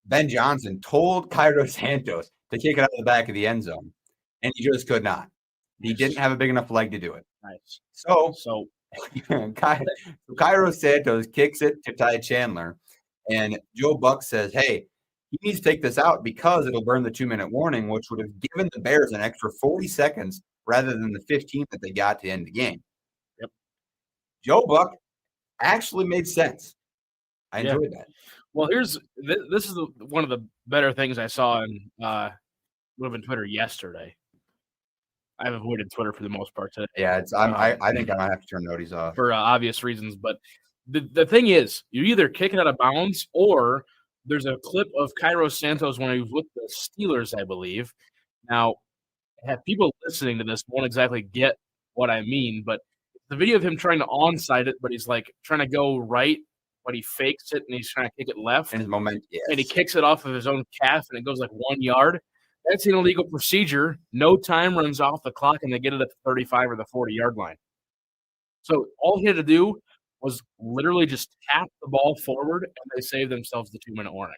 Speaker 1: Ben Johnson told Cairo Santos to kick it out of the back of the end zone, and he just could not. He didn't have a big enough leg to do it.
Speaker 3: Nice.
Speaker 1: So
Speaker 3: So
Speaker 1: Cairo Santos kicks it to Ty Chandler, and Joe Buck says, hey, he needs to take this out because it'll burn the 2-minute warning, which would have given the Bears an extra 40 seconds rather than the 15 that they got to end the game.
Speaker 3: Yep.
Speaker 1: Joe Buck actually made sense. I enjoyed that.
Speaker 3: Well, this is one of the better things I saw in moving Twitter yesterday. I've avoided Twitter for the most part today.
Speaker 1: Yeah, I think I might have to turn noties off
Speaker 3: for obvious reasons. But the thing is, you either kick it out of bounds, or there's a clip of Cairo Santos when he was with the Steelers, I believe. Now, have people listening to this won't exactly get what I mean, but the video of him trying to onside it, but he's like trying to go right, but he fakes it and he's trying to kick it left.
Speaker 1: In his moment, yes.
Speaker 3: And he kicks it off of his own calf and it goes like 1 yard. That's an illegal procedure. No time runs off the clock and they get it at the 35 or the 40-yard line. So all he had to do was literally just tap the ball forward and they saved themselves the 2-minute warning.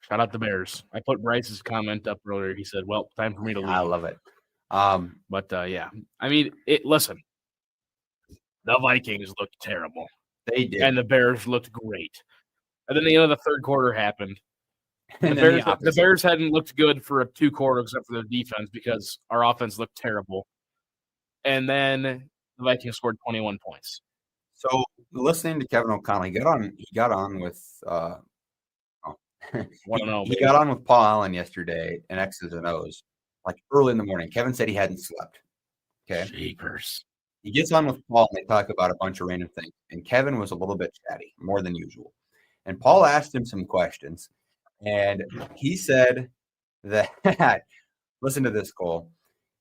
Speaker 3: Shout out the Bears. I put Bryce's comment up earlier. He said, well, time for me to leave.
Speaker 1: I love it.
Speaker 3: Yeah. I mean, listen, the Vikings looked terrible.
Speaker 1: They did.
Speaker 3: And the Bears looked great. And then the end of the third quarter happened. And the Bears hadn't looked good for 2 quarters except for their defense because our offense looked terrible. And then the Vikings scored 21 points.
Speaker 1: So listening to Kevin O'Connell, he got on with he got on with Paul Allen yesterday in X's and O's, like early in the morning. Kevin said he hadn't slept. Okay.
Speaker 3: Jeepers.
Speaker 1: He gets on with Paul and they talk about a bunch of random things. And Kevin was a little bit chatty, more than usual. And Paul asked him some questions. And he said that, listen to this, Cole.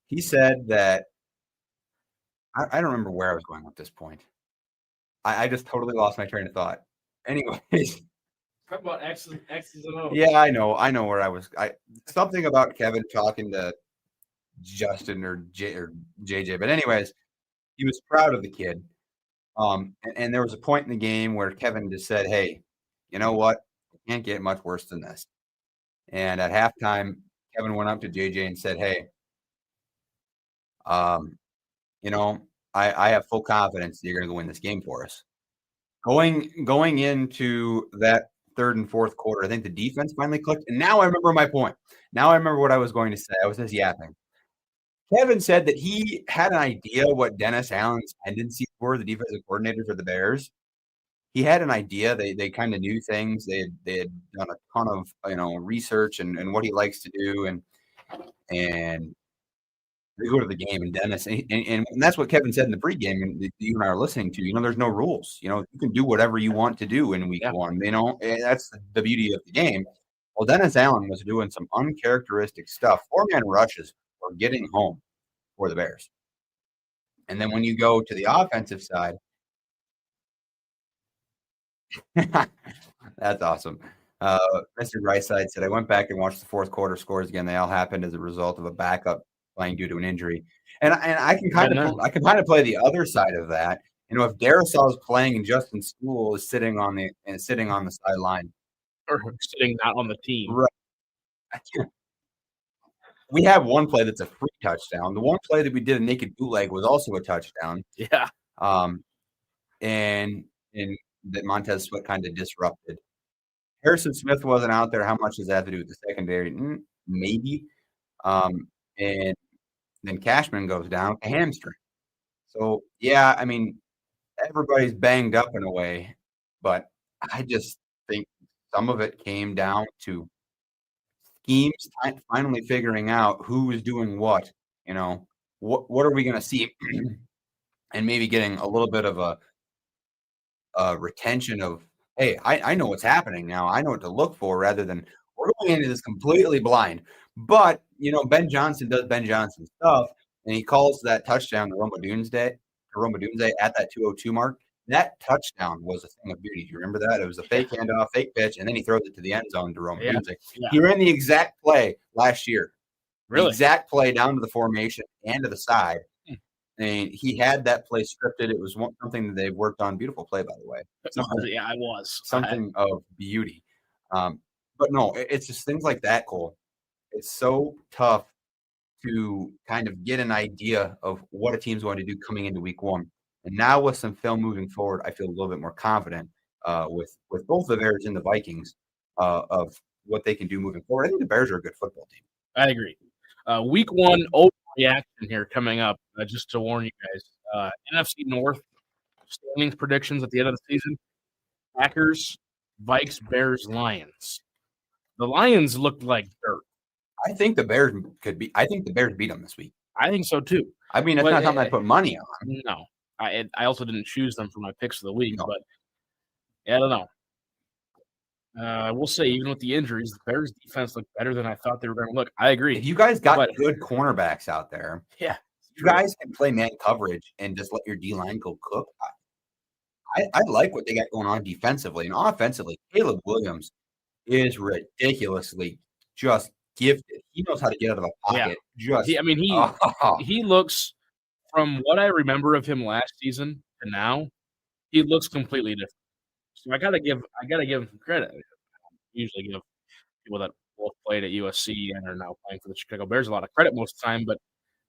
Speaker 1: He said that, I don't remember where I was going at this point. I just totally lost my train of thought. Anyways.
Speaker 3: Talk about X's and O's.
Speaker 1: Yeah, I know where I was. Something about Kevin talking to Justin or JJ. But anyways, he was proud of the kid. And there was a point in the game where Kevin just said, hey, you know what? It can't get much worse than this. And at halftime, Kevin went up to JJ and said, hey, I have full confidence that you're going to go win this game for us. Going into that third and fourth quarter, I think the defense finally clicked. And now I remember my point. Now I remember what I was going to say. I was just yapping. Kevin said that he had an idea what Dennis Allen's tendencies were, the defensive coordinator for the Bears. He had an idea. They kind of knew things. They had done a ton of research and what he likes to do, and they go to the game. And Dennis and that's what Kevin said in the pregame. And you and I are listening to. There's no rules. You can do whatever you want to do in week one. That's the beauty of the game. Well, Dennis Allen was doing some uncharacteristic stuff. 4-man rushes were getting home for the Bears. And then when you go to the offensive side. That's awesome. Mr. Brightside said, I went back and watched the fourth quarter scores again. They all happened as a result of a backup playing due to an injury. And I can kind of play the other side of that. If Darrisaw is playing and Justin School is sitting on the sideline,
Speaker 3: or sitting not on the team,
Speaker 1: right? We have one play that's a free touchdown. The one play that we did a naked bootleg was also a touchdown.
Speaker 3: Yeah.
Speaker 1: And that Montez Sweat kind of disrupted. Harrison Smith wasn't out there. How much does that have to do with the secondary? Maybe. And then Cashman goes down with a hamstring. So, yeah, I mean, everybody's banged up in a way, but I just think some of it came down to schemes finally figuring out who is doing what. What are we going to see? And maybe getting a little bit of a retention of, hey, I know what's happening now. I know what to look for, rather than we're going into this completely blind. But, Ben Johnson does Ben Johnson stuff, and he calls that touchdown to Roma Dunze at that 2:02 mark. That touchdown was a thing of beauty. Do you remember that? It was a fake handoff, fake pitch, and then he throws it to the end zone to Roma Dunze. Yeah. He ran the exact play last year. Really? The exact play down to the formation and to the side. And he had that play scripted. It was something that they've worked on. Beautiful play, by the way.
Speaker 3: Yeah, it was.
Speaker 1: Something of beauty. But no, it's just things like that, Cole. It's so tough to kind of get an idea of what a team's going to do coming into week one. And now with some film moving forward, I feel a little bit more confident with both the Bears and the Vikings of what they can do moving forward. I think the Bears are a good football team.
Speaker 3: I agree. Week one overreaction here coming up, just to warn you guys. NFC North standings predictions at the end of the season. Packers, Vikes, Bears, Lions. The Lions looked like dirt.
Speaker 1: I think the Bears beat them this week.
Speaker 3: I think so too.
Speaker 1: I mean, it's not something I put money on.
Speaker 3: No. I also didn't choose them for my picks of the week, but I don't know. I will say, even with the injuries, the Bears' defense looked better than I thought they were going to look. I agree.
Speaker 1: If you guys got good cornerbacks out there,
Speaker 3: yeah,
Speaker 1: you guys can play man coverage and just let your D-line go cook. I like what they got going on defensively. And offensively, Caleb Williams is ridiculously just gifted. He knows how to get out of a pocket. Yeah.
Speaker 3: He looks, from what I remember of him last season to now, he looks completely different. So I gotta give him some credit. I usually give people that both played at USC and are now playing for the Chicago Bears a lot of credit most of the time, but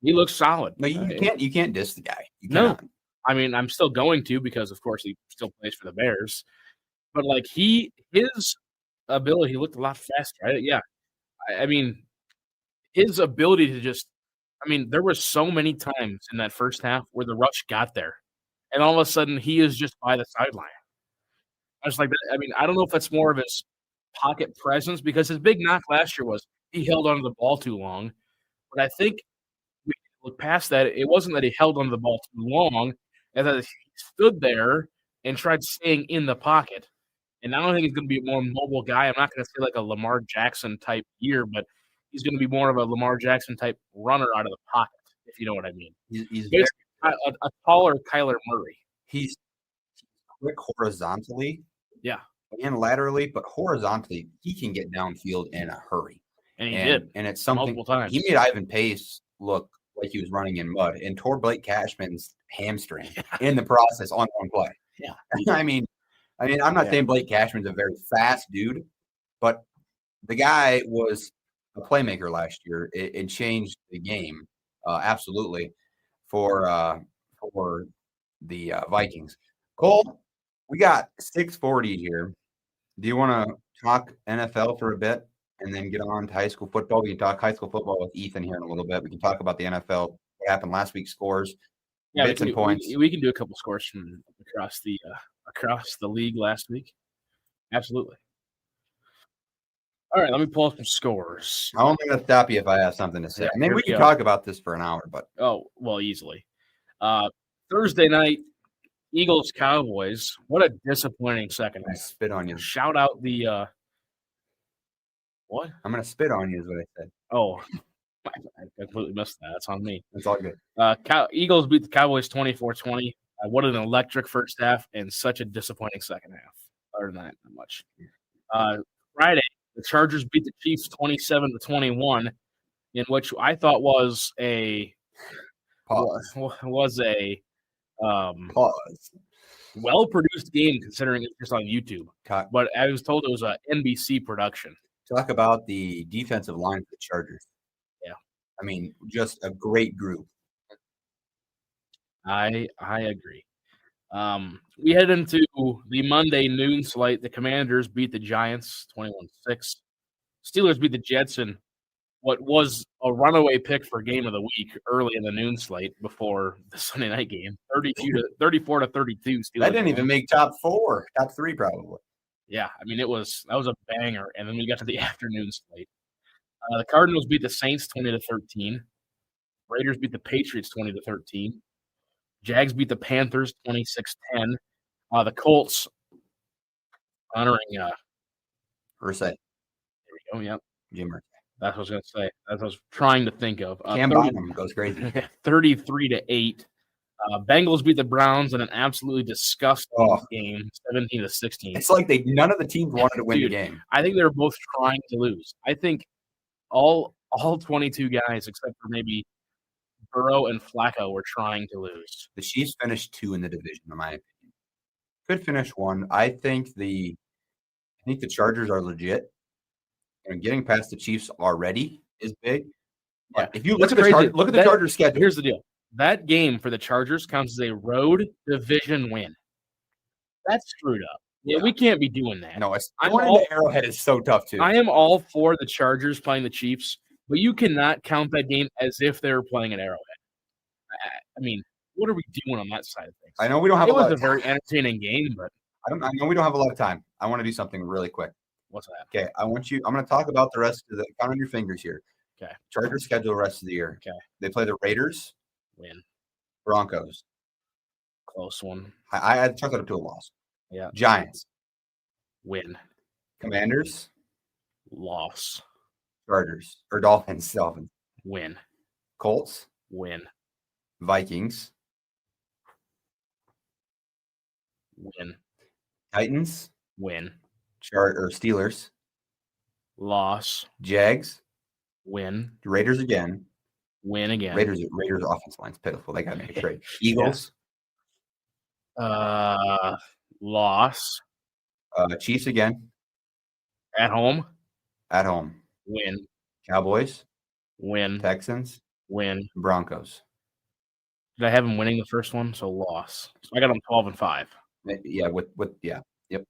Speaker 3: he looks solid.
Speaker 1: No, you can't diss the guy.
Speaker 3: No, I mean, I'm still going to, because of course he still plays for the Bears, but like his ability, he looked a lot faster. Right? Yeah, I mean, his ability to just, there were so many times in that first half where the rush got there, and all of a sudden he is just by the sideline. I was like, I don't know if that's more of his pocket presence, because his big knock last year was he held onto the ball too long. But I think we look past that. It wasn't that he held onto the ball too long, and that he stood there and tried staying in the pocket. And I don't think he's going to be a more mobile guy. I'm not going to say like a Lamar Jackson type year, but he's going to be more of a Lamar Jackson type runner out of the pocket, if you know what I mean.
Speaker 1: He's
Speaker 3: a taller Kyler Murray.
Speaker 1: He's quick horizontally.
Speaker 3: Yeah.
Speaker 1: And laterally, but horizontally, he can get downfield in a hurry.
Speaker 3: And he did.
Speaker 1: And it's something
Speaker 3: multiple times.
Speaker 1: He made Ivan Pace look like he was running in mud and tore Blake Cashman's hamstring in the process on one play.
Speaker 3: Yeah.
Speaker 1: I mean, I'm not saying Blake Cashman's a very fast dude, but the guy was a playmaker last year. It changed the game, absolutely, for the Vikings. Cole, we got 6:40 here. Do you want to talk NFL for a bit and then get on to high school football? We can talk high school football with Ethan here in a little bit. We can talk about the NFL, what happened last week, scores, bits and points.
Speaker 3: We can do a couple scores from across the league last week. Absolutely. All right, let me pull up some scores.
Speaker 1: I'm only going to stop you if I have something to say.
Speaker 3: Yeah,
Speaker 1: I mean, we can talk about this for an hour, but
Speaker 3: easily. Thursday night, Eagles Cowboys. What a disappointing second half.
Speaker 1: Spit on you.
Speaker 3: Shout out the what?
Speaker 1: I'm gonna spit on you is what I said.
Speaker 3: Oh, I completely missed that. That's on me.
Speaker 1: It's all good.
Speaker 3: Eagles beat the Cowboys 24-20. What an electric first half and such a disappointing second half. Other than that, not much. Friday, the Chargers beat the Chiefs 27-21. in which I thought was a
Speaker 1: Pause. Pause.
Speaker 3: well-produced game considering it's just on YouTube.
Speaker 1: Talk
Speaker 3: But I was told it was a NBC production.
Speaker 1: about the defensive line for the Chargers.
Speaker 3: Yeah.
Speaker 1: I mean, just a great group.
Speaker 3: I agree. We head into the Monday noon slate. The Commanders beat the Giants 21-6. Steelers beat the Jets in what was a runaway pick for game of the week early in the noon slate before the Sunday night game. 34 to 32. Steelers
Speaker 1: That didn't even make top 3 probably.
Speaker 3: Yeah, I mean that was a banger. And then we got to the afternoon slate. The Cardinals beat the Saints 20-13. Raiders beat the Patriots 20-13. Jags beat the Panthers 26-10. The Colts honoring
Speaker 1: Irsay.
Speaker 3: there we go. Yep.
Speaker 1: Jim Irsay.
Speaker 3: That's what I was going to say. That's what I was trying to think of.
Speaker 1: Cam Bynum goes crazy.
Speaker 3: 33-8. Bengals beat the Browns in an absolutely disgusting game, 17-16.
Speaker 1: It's like none of the teams wanted to win the game.
Speaker 3: I think they were both trying to lose. I think all 22 guys, except for maybe Burrow and Flacco, were trying to lose.
Speaker 1: The Chiefs finished 2 in the division, in my opinion. Could finish 1. I think the Chargers are legit. And getting past the Chiefs already is big. But if you look at the Chargers schedule.
Speaker 3: Here's the deal. That game for the Chargers counts as a road division win. That's screwed up. Yeah, we can't be doing that.
Speaker 1: No, the Arrowhead is so tough too.
Speaker 3: I am all for the Chargers playing the Chiefs, but you cannot count that game as if they were playing an Arrowhead. I mean, what are we doing on that side of things?
Speaker 1: I know we don't have
Speaker 3: a lot of time. It was a very entertaining game, but
Speaker 1: I know we don't have a lot of time. I want to do something really quick.
Speaker 3: What's that?
Speaker 1: Okay, I'm going to talk about the rest of the count on your fingers here.
Speaker 3: Okay.
Speaker 1: Chargers schedule the rest of the year.
Speaker 3: Okay.
Speaker 1: They play the Raiders.
Speaker 3: Win.
Speaker 1: Broncos.
Speaker 3: Close one.
Speaker 1: I chalk that up to a loss.
Speaker 3: Yeah.
Speaker 1: Giants.
Speaker 3: Win.
Speaker 1: Commanders.
Speaker 3: Loss.
Speaker 1: Chargers. Or Dolphins.
Speaker 3: Win.
Speaker 1: Colts.
Speaker 3: Win.
Speaker 1: Vikings.
Speaker 3: Win. Titans.
Speaker 1: Win. Steelers.
Speaker 3: Loss.
Speaker 1: Jags.
Speaker 3: Win.
Speaker 1: Raiders again.
Speaker 3: Win again.
Speaker 1: Raiders offense line's pitiful. They got to make a trade. Eagles.
Speaker 3: Loss.
Speaker 1: Chiefs again.
Speaker 3: At home.
Speaker 1: Win. Cowboys.
Speaker 3: Win.
Speaker 1: Texans.
Speaker 3: Win.
Speaker 1: Broncos.
Speaker 3: Did I have them winning the first one? So loss. So I got them 12-5.
Speaker 1: Yeah. Yep.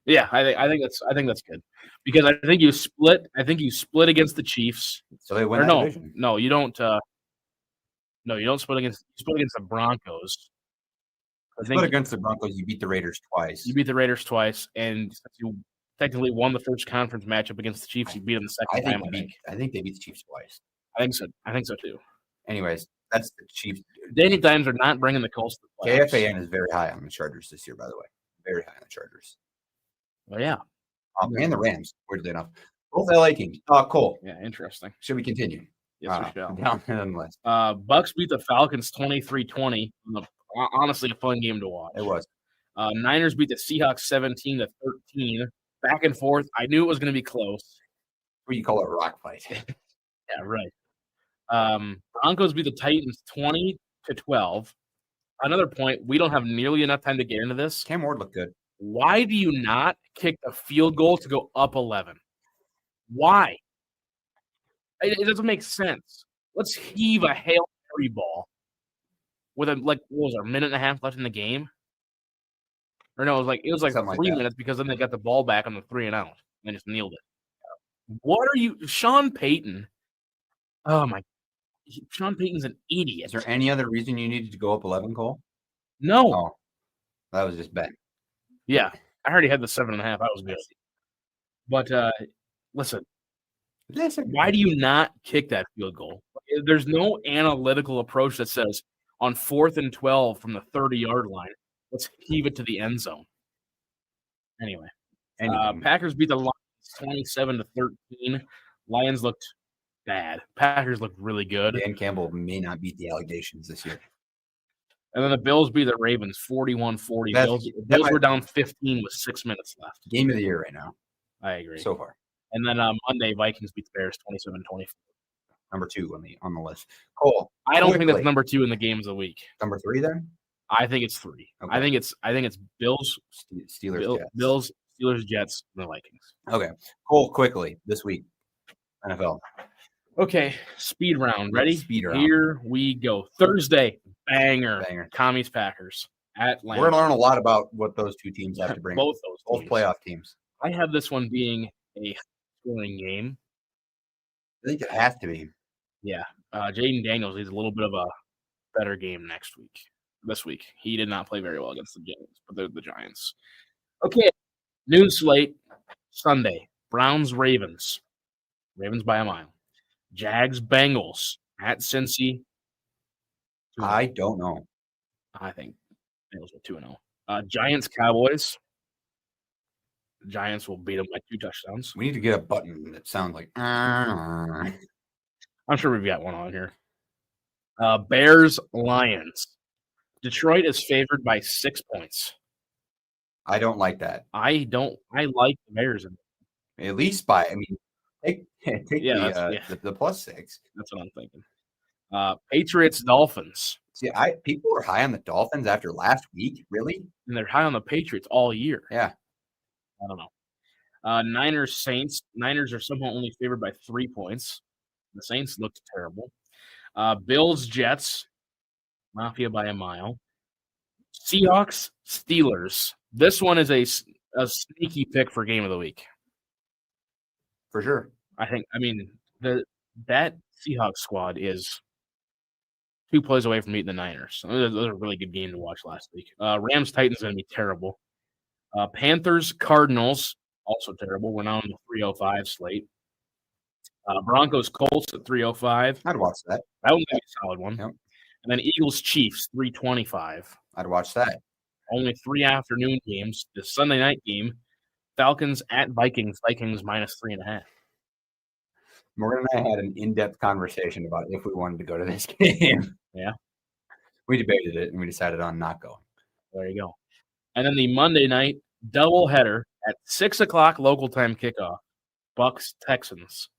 Speaker 3: Yeah, I think that's good because I think you split. I think you split against the Chiefs.
Speaker 1: So they win that division.
Speaker 3: No, you don't. No, you don't split against. You split against the Broncos.
Speaker 1: Split against the Broncos. You beat the Raiders twice.
Speaker 3: You beat the Raiders twice, and you technically won the first conference matchup against the Chiefs. You beat them the second time.
Speaker 1: I think they beat the Chiefs twice.
Speaker 3: I think so too.
Speaker 1: Anyways, that's the Chiefs.
Speaker 3: Danny Dimes are not bringing the Colts to the playoffs.
Speaker 1: KFAN is very high on the Chargers this year, by the way. Very high on the Chargers.
Speaker 3: Well, yeah.
Speaker 1: And the Rams, weirdly enough. Both LA teams. Cole.
Speaker 3: Yeah, interesting.
Speaker 1: Should we continue?
Speaker 3: Yes, we shall.
Speaker 1: Down on the list.
Speaker 3: Bucks beat the Falcons 23-20. Honestly, a fun game to watch.
Speaker 1: It was.
Speaker 3: Niners beat the Seahawks 17-13. Back and forth. I knew it was going to be close.
Speaker 1: What do you call it? A rock fight.
Speaker 3: Yeah, right. Broncos beat the Titans 20-12. Another point, we don't have nearly enough time to get into this.
Speaker 1: Cam Ward looked good.
Speaker 3: Why do you not kick a field goal to go up 11? Why? It doesn't make sense. Let's heave a Hail Mary ball with a minute and a half left in the game. Or no, it was like 3 minutes because then they got the ball back on the 3 and out and they just kneeled it. What are you, Sean Payton? Oh my, Sean Payton's an idiot.
Speaker 1: Is there any other reason you needed to go up 11, Cole?
Speaker 3: No.
Speaker 1: Oh, that was just bad.
Speaker 3: Yeah, I already had the 7.5. I was good. But listen, why do you not kick that field goal? There's no analytical approach that says on 4th and 12 from the 30-yard line, let's heave it to the end zone. Anyway, Packers beat the Lions 27-13. Lions looked bad. Packers looked really good.
Speaker 1: Dan Campbell may not beat the allegations this year.
Speaker 3: And then the Bills beat the Ravens 41-40. Bills were down 15 with 6 minutes left.
Speaker 1: Game of the year right now.
Speaker 3: I agree.
Speaker 1: So far.
Speaker 3: And then Monday, Vikings beat the Bears 27-24.
Speaker 1: number 2 on the list. Cole,
Speaker 3: I don't think that's
Speaker 1: quickly.
Speaker 3: number 2 in the games of the week.
Speaker 1: Number 3 then?
Speaker 3: I think it's 3.
Speaker 1: Okay.
Speaker 3: I think it's Bills,
Speaker 1: Steelers, Jets.
Speaker 3: Bills, Steelers, Jets, and the Vikings.
Speaker 1: Okay. Cole, quickly this week. NFL.
Speaker 3: Okay, speed round. Ready?
Speaker 1: Speed round.
Speaker 3: Here we go. Thursday, banger.
Speaker 1: Banger.
Speaker 3: Commies Packers at Lambeau.
Speaker 1: We're going to learn a lot about what those two teams have to bring.
Speaker 3: Both
Speaker 1: Both playoff teams.
Speaker 3: I have this one being a scoring game.
Speaker 1: I think it has to be.
Speaker 3: Yeah. Jaden Daniels needs a little bit of a better game this week. He did not play very well against the Giants, but they're the Giants. Okay. Noon slate, Sunday. Browns, Ravens. Ravens by a mile. Jags, Bengals at Cincy.
Speaker 1: I don't know.
Speaker 3: I think Bengals are 2-0. Giants, Cowboys. The Giants will beat them by 2 touchdowns.
Speaker 1: We need to get a button that sounds like.
Speaker 3: I'm sure we've got one on here. Bears, Lions. Detroit is favored by 6 points.
Speaker 1: I don't like that.
Speaker 3: I like the Bears.
Speaker 1: At least by, I mean, take the +6.
Speaker 3: That's what I'm thinking. Patriots, Dolphins.
Speaker 1: See, people were high on the Dolphins after last week. Really?
Speaker 3: And they're high on the Patriots all year.
Speaker 1: Yeah.
Speaker 3: I don't know. Niners, Saints. Niners are somehow only favored by 3 points. The Saints looked terrible. Bills, Jets. Mafia by a mile. Seahawks, Steelers. This one is a sneaky pick for game of the week.
Speaker 1: For sure.
Speaker 3: That Seahawks squad is 2 plays away from beating the Niners. Those are a really good game to watch last week. Rams, Titans going to be terrible. Panthers, Cardinals, also terrible. We're now on the 3:05 slate. Broncos, Colts at 3:05.
Speaker 1: I'd watch that.
Speaker 3: That would be a solid one.
Speaker 1: Yep.
Speaker 3: And then Eagles, Chiefs, 3:25.
Speaker 1: I'd watch that.
Speaker 3: Only 3 afternoon games. The Sunday night game, Falcons at Vikings. Vikings -3.5.
Speaker 1: Morgan and I had an in-depth conversation about if we wanted to go to this game.
Speaker 3: Yeah.
Speaker 1: We debated it, and we decided on not going.
Speaker 3: There you go. And then the Monday night doubleheader at 6 o'clock local time kickoff. Bucks, Texans.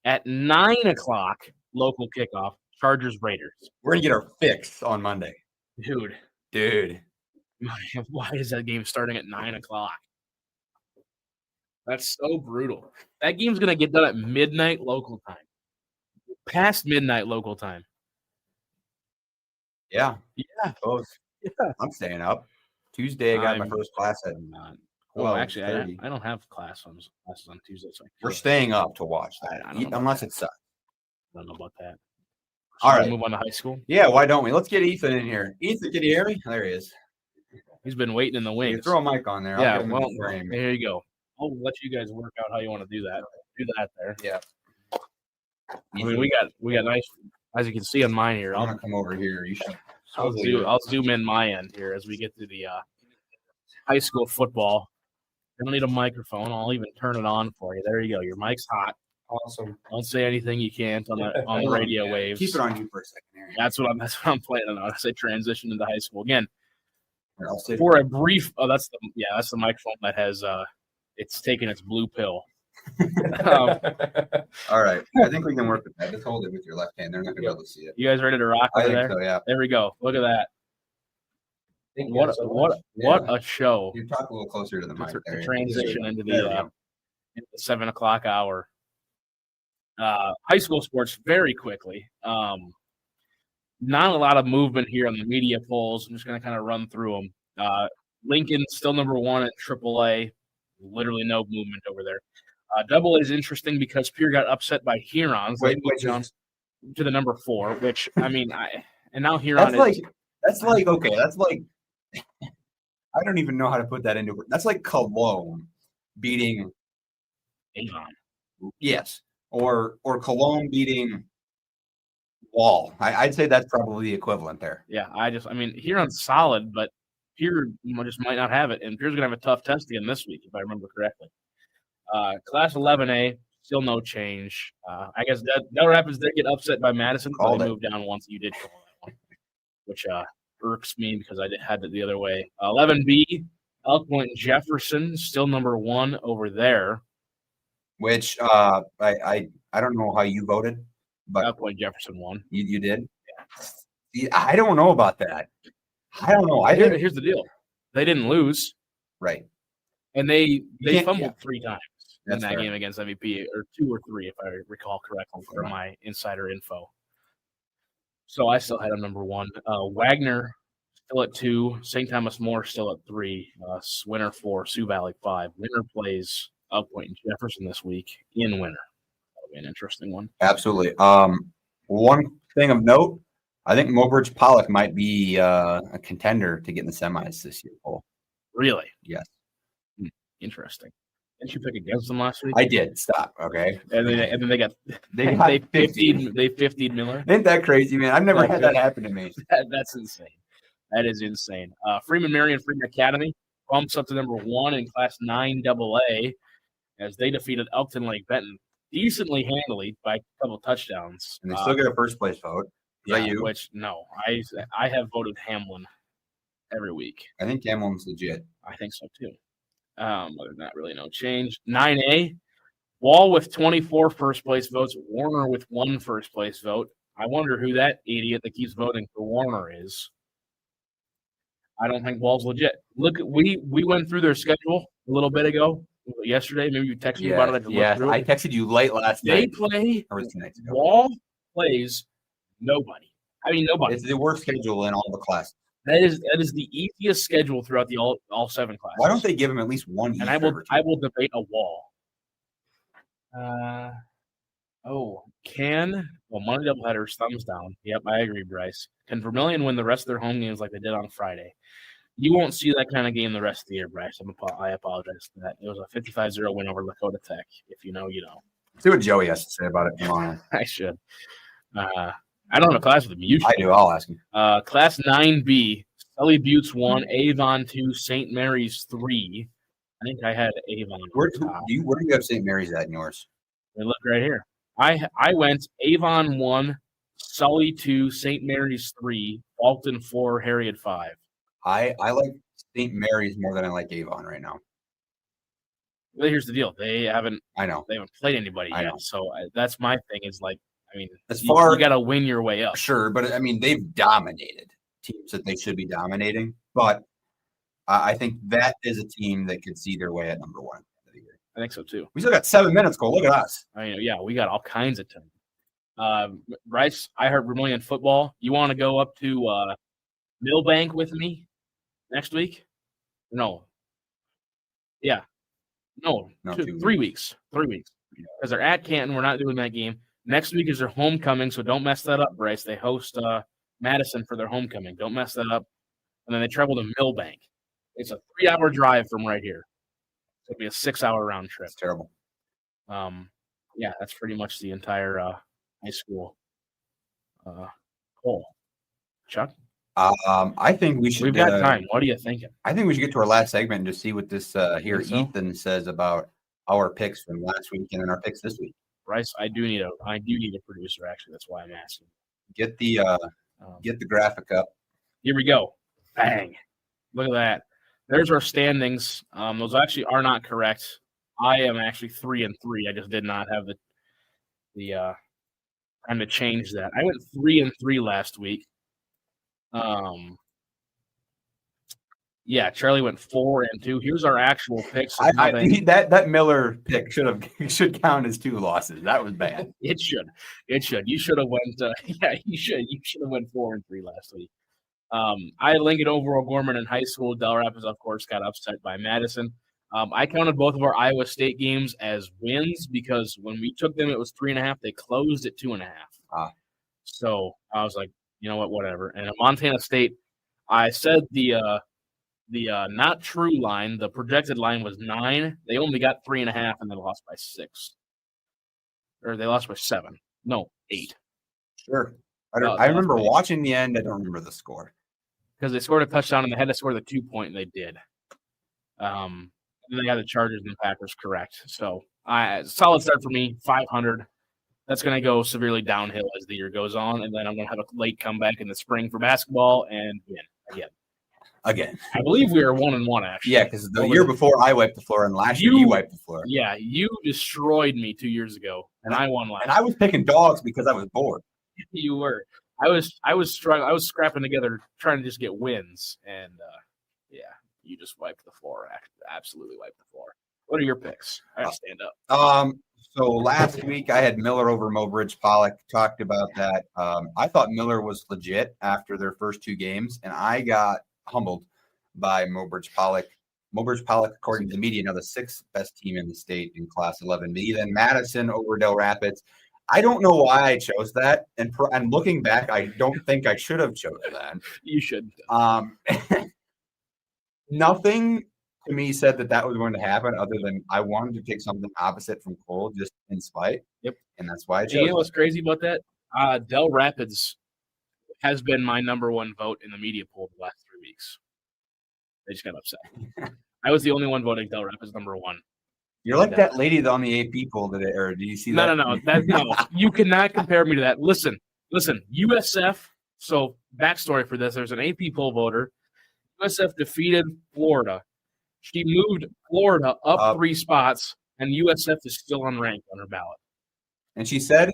Speaker 3: At 9 o'clock local kickoff, Chargers, Raiders.
Speaker 1: We're going to get our fix on Monday.
Speaker 3: Dude. Why is that game starting at 9 o'clock? That's so brutal. That game's going to get done at midnight local time. Past midnight local time.
Speaker 1: Yeah.
Speaker 3: Yeah.
Speaker 1: Close.
Speaker 3: Yeah.
Speaker 1: I'm staying up. Tuesday, I got my first class at
Speaker 3: well, actually, I don't have classes on Tuesday. So
Speaker 1: we're staying up to watch that, unless it sucks.
Speaker 3: I don't know about that.
Speaker 1: All right.
Speaker 3: Move on to high school?
Speaker 1: Yeah, why don't we? Let's get Ethan in here. Ethan, can you hear me? There he is.
Speaker 3: He's been waiting in the wings.
Speaker 1: You throw a mic on there.
Speaker 3: Yeah, there you go. I'll let you guys work out how you want to do that. Do that there.
Speaker 1: Yeah.
Speaker 3: I mean, we got nice, as you can see on mine here.
Speaker 1: I'm gonna come over here. You should.
Speaker 3: I'll zoom in my end here as we get to the high school football. I don't need a microphone. I'll even turn it on for you. There you go. Your mic's hot.
Speaker 1: Awesome.
Speaker 3: Don't say anything you can't on the radio waves.
Speaker 1: Keep it on you for a second here.
Speaker 3: That's what I'm planning on as I transition into high school again.
Speaker 1: Here,
Speaker 3: for a brief. Oh, that's the microphone that has it's taken its blue pill.
Speaker 1: All right. I think we can work with that. Just hold it with your left hand. They're not going to be able to see it.
Speaker 3: You guys ready to rock over there?
Speaker 1: So, yeah.
Speaker 3: There we go. Look at that. What a show.
Speaker 1: You talk a little closer to the mic there.
Speaker 3: Transition into the 7 o'clock hour. High school sports very quickly. Not a lot of movement here on the media polls. I'm just going to kind of run through them. Lincoln still number 1 at AAA. Literally no movement over there. Double A is interesting because Prien got upset by Hurons.
Speaker 1: Wait,
Speaker 3: to the number 4, which I mean, and now Huron
Speaker 1: that's like I don't even know how to put that into. That's like Cologne beating
Speaker 3: Avon.
Speaker 1: Yes, or Cologne beating Wall. I'd say that's probably the equivalent there.
Speaker 3: Yeah, Huron's solid, but Prien just might not have it, and Prier's gonna have a tough test again this week, if I remember correctly. Class 11A, still no change. I guess Del Rapids did get upset by Madison, but they moved down once. You did call that one, which irks me because I had it the other way. 11B, Elk Point and Jefferson, still number 1 over there.
Speaker 1: Which I don't know how you voted, But
Speaker 3: South Point Jefferson won.
Speaker 1: You did? Yeah. See, I don't know about that. I don't know.
Speaker 3: Here's the deal. They didn't lose.
Speaker 1: Right.
Speaker 3: And they fumbled 3 times in that
Speaker 1: fair.
Speaker 3: game against MVP, or 2 or 3, if I recall correctly from my insider info. So I still had him number 1. Wagner still at 2. St. Thomas More still at 3. Winner 4. Sioux Valley 5. Winner plays South Point and Jefferson this week in Winner. That'll be an interesting one.
Speaker 1: Absolutely. One thing of note, I think Mobridge Pollock might be a contender to get in the semis this year, Cole.
Speaker 3: Really?
Speaker 1: Yes.
Speaker 3: Interesting. Didn't you pick against them last week?
Speaker 1: I did. Stop. Okay.
Speaker 3: And then they got
Speaker 1: they
Speaker 3: 50'd Miller.
Speaker 1: Isn't that crazy, man? I've never had that happen to me.
Speaker 3: That's insane. That is insane. Freeman Marion Freeman Academy bumps up to number 1 in Class 9 AA as they defeated Elkton Lake Benton decently handily by a couple of touchdowns.
Speaker 1: And they still get a first place vote. Is that you?
Speaker 3: Which no, I have voted Hamlin every week.
Speaker 1: I think Hamlin's legit.
Speaker 3: I think so too. Other than that, really no change. 9A, Wall with 24 first place votes, Warner with 1 first place vote. I wonder who that idiot that keeps voting for Warner is. I don't think Wall's legit. Look, we went through their schedule a little bit ago, yesterday. Maybe you texted me about it.
Speaker 1: Yes, I texted you late last night.
Speaker 3: They play.
Speaker 1: Or was it 2 nights ago?
Speaker 3: Wall plays nobody. I mean, nobody.
Speaker 1: It's the worst schedule in all the classes.
Speaker 3: That is the easiest schedule throughout the all 7 classes.
Speaker 1: Why don't they give them at least one?
Speaker 3: And I will debate a Wall. Monday doubleheaders, thumbs down. Yep, I agree, Bryce. Can Vermilion win the rest of their home games like they did on Friday? You won't see that kind of game the rest of the year, Bryce. I apologize for that. It was a 55-0 win over Lakota Tech. If you know, you know.
Speaker 1: See what Joey has to say about it tomorrow.
Speaker 3: I should. I don't have a class with him. You should.
Speaker 1: I do. I'll ask him.
Speaker 3: Class 9B, Sully Buttes 1, Avon 2, St. Mary's 3. I think I had Avon.
Speaker 1: Where do you have St. Mary's at in yours?
Speaker 3: They look right here. I went Avon 1, Sully 2, St. Mary's 3, Alton 4, Harriet 5.
Speaker 1: I like St. Mary's more than I like Avon right now.
Speaker 3: Well, here's the deal. They haven't played anybody
Speaker 1: I
Speaker 3: yet.
Speaker 1: know.
Speaker 3: So that's my thing is like, I mean,
Speaker 1: you
Speaker 3: got to win your way up.
Speaker 1: Sure, but I mean, they've dominated teams that they should be dominating. But I think that is a team that could see their way at number 1 of the year.
Speaker 3: I think so too.
Speaker 1: We still got 7 minutes, Cole. Look at us.
Speaker 3: I mean, yeah, we got all kinds of time. Bryce, I heard Vermilion football. You want to go up to Millbank with me next week? No. Yeah. No, 3 weeks. 3 weeks. Because they're at Canton. We're not doing that game. Next week is their homecoming, so don't mess that up, Bryce. They host Madison for their homecoming. Don't mess that up. And then they travel to Millbank. It's a 3-hour drive from right here. It'll be a 6-hour round trip.
Speaker 1: It's terrible.
Speaker 3: Yeah, that's pretty much the entire high school. Cole. Chuck?
Speaker 1: I think we should.
Speaker 3: We've got time. What are you thinking?
Speaker 1: I think we should get to our last segment and just see what this Ethan says about our picks from last week and then our picks this week.
Speaker 3: Bryce, I do need a producer. Actually, that's why I'm asking.
Speaker 1: Get the graphic up.
Speaker 3: Here we go. Bang! Look at that. There's our standings. Those actually are not correct. I am actually 3-3. I just did not have the time to change that. I went 3-3 last week. Yeah, Charlie went 4-2. Here's our actual picks.
Speaker 1: That Miller pick should count as 2 losses. That was bad.
Speaker 3: It should. You should have went. You should have went 4-3 last week. I had Lincoln Overall Gorman in high school. Del Rapids, of course, got upset by Madison. I counted both of our Iowa State games as wins because when we took them, it was 3.5. They closed at 2.5. So I was like, you know what, whatever. And at Montana State, I said the not true line, the projected line was 9. They only got 3.5, and they lost by 6. Or they lost by 7. No, 8.
Speaker 1: Sure. I remember watching the end. I don't remember the score.
Speaker 3: Because they scored a touchdown, and they had to score the 2-point, and they did. And they got the Chargers and the Packers correct. So, solid start for me, 500. That's going to go severely downhill as the year goes on, and then I'm going to have a late comeback in the spring for basketball and win again.
Speaker 1: again.
Speaker 3: I believe we were 1-1 actually.
Speaker 1: Yeah, because the year before I wiped the floor, and last year you wiped the floor.
Speaker 3: Yeah, you destroyed me 2 years ago, and I won last.
Speaker 1: And I was picking dogs because I was bored.
Speaker 3: You were. I was struggling. I was scrapping together, trying to just get wins, and yeah, you just wiped the floor. Absolutely wiped the floor. What are your picks? I gotta stand up.
Speaker 1: So last week I had Miller over Mobridge Pollock. Talked about that. I thought Miller was legit after their first 2 games, and I got humbled by Mobridge Pollock. Mobridge Pollock, according to the media, now the 6th best team in the state in Class 11B. Then Madison over Del Rapids. I don't know why I chose that, and looking back, I don't think I should have chosen that.
Speaker 3: You should.
Speaker 1: Nothing to me said that was going to happen, other than I wanted to take something opposite from Cole, just in spite.
Speaker 3: Yep,
Speaker 1: and that's why I chose.
Speaker 3: You know what's crazy about that? Del Rapids has been my number 1 vote in the media poll the last 3 weeks. They just got upset. I was the only one voting Del Rapids number 1.
Speaker 1: You're like that lady on the AP poll today, or do you see that?
Speaker 3: No. No, you cannot compare me to that. Listen. USF. So backstory for this: there's an AP poll voter. USF defeated Florida. She moved Florida up 3 spots, and USF is still unranked on her ballot.
Speaker 1: And she said,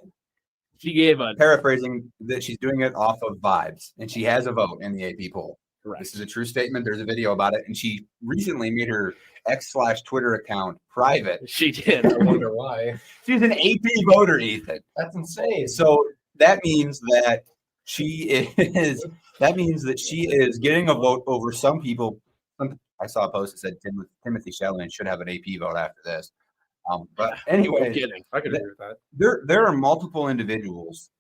Speaker 3: she gave a
Speaker 1: paraphrasing, that she's doing it off of vibes, and she has a vote in the AP poll.
Speaker 3: Correct.
Speaker 1: This is a true statement. There's a video about it, and she recently made her X/Twitter account private.
Speaker 3: She did.
Speaker 4: I wonder why.
Speaker 1: She's an AP voter, Ethan.
Speaker 4: That's insane.
Speaker 1: So that means that she is getting a vote over some people. I saw a post that said Timothy Shelley should have an AP vote after this. But anyway,
Speaker 4: I could agree with that.
Speaker 1: There are multiple individuals,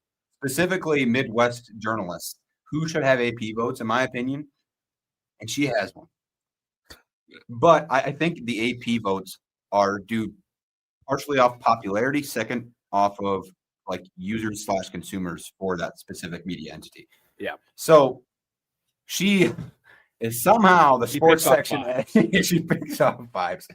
Speaker 1: specifically Midwest journalists, who should have AP votes, in my opinion, and she has one. But I think the AP votes are due partially off popularity, second off of like users/consumers for that specific media entity.
Speaker 3: Yeah.
Speaker 1: So she is somehow the sports section. She picks up 5.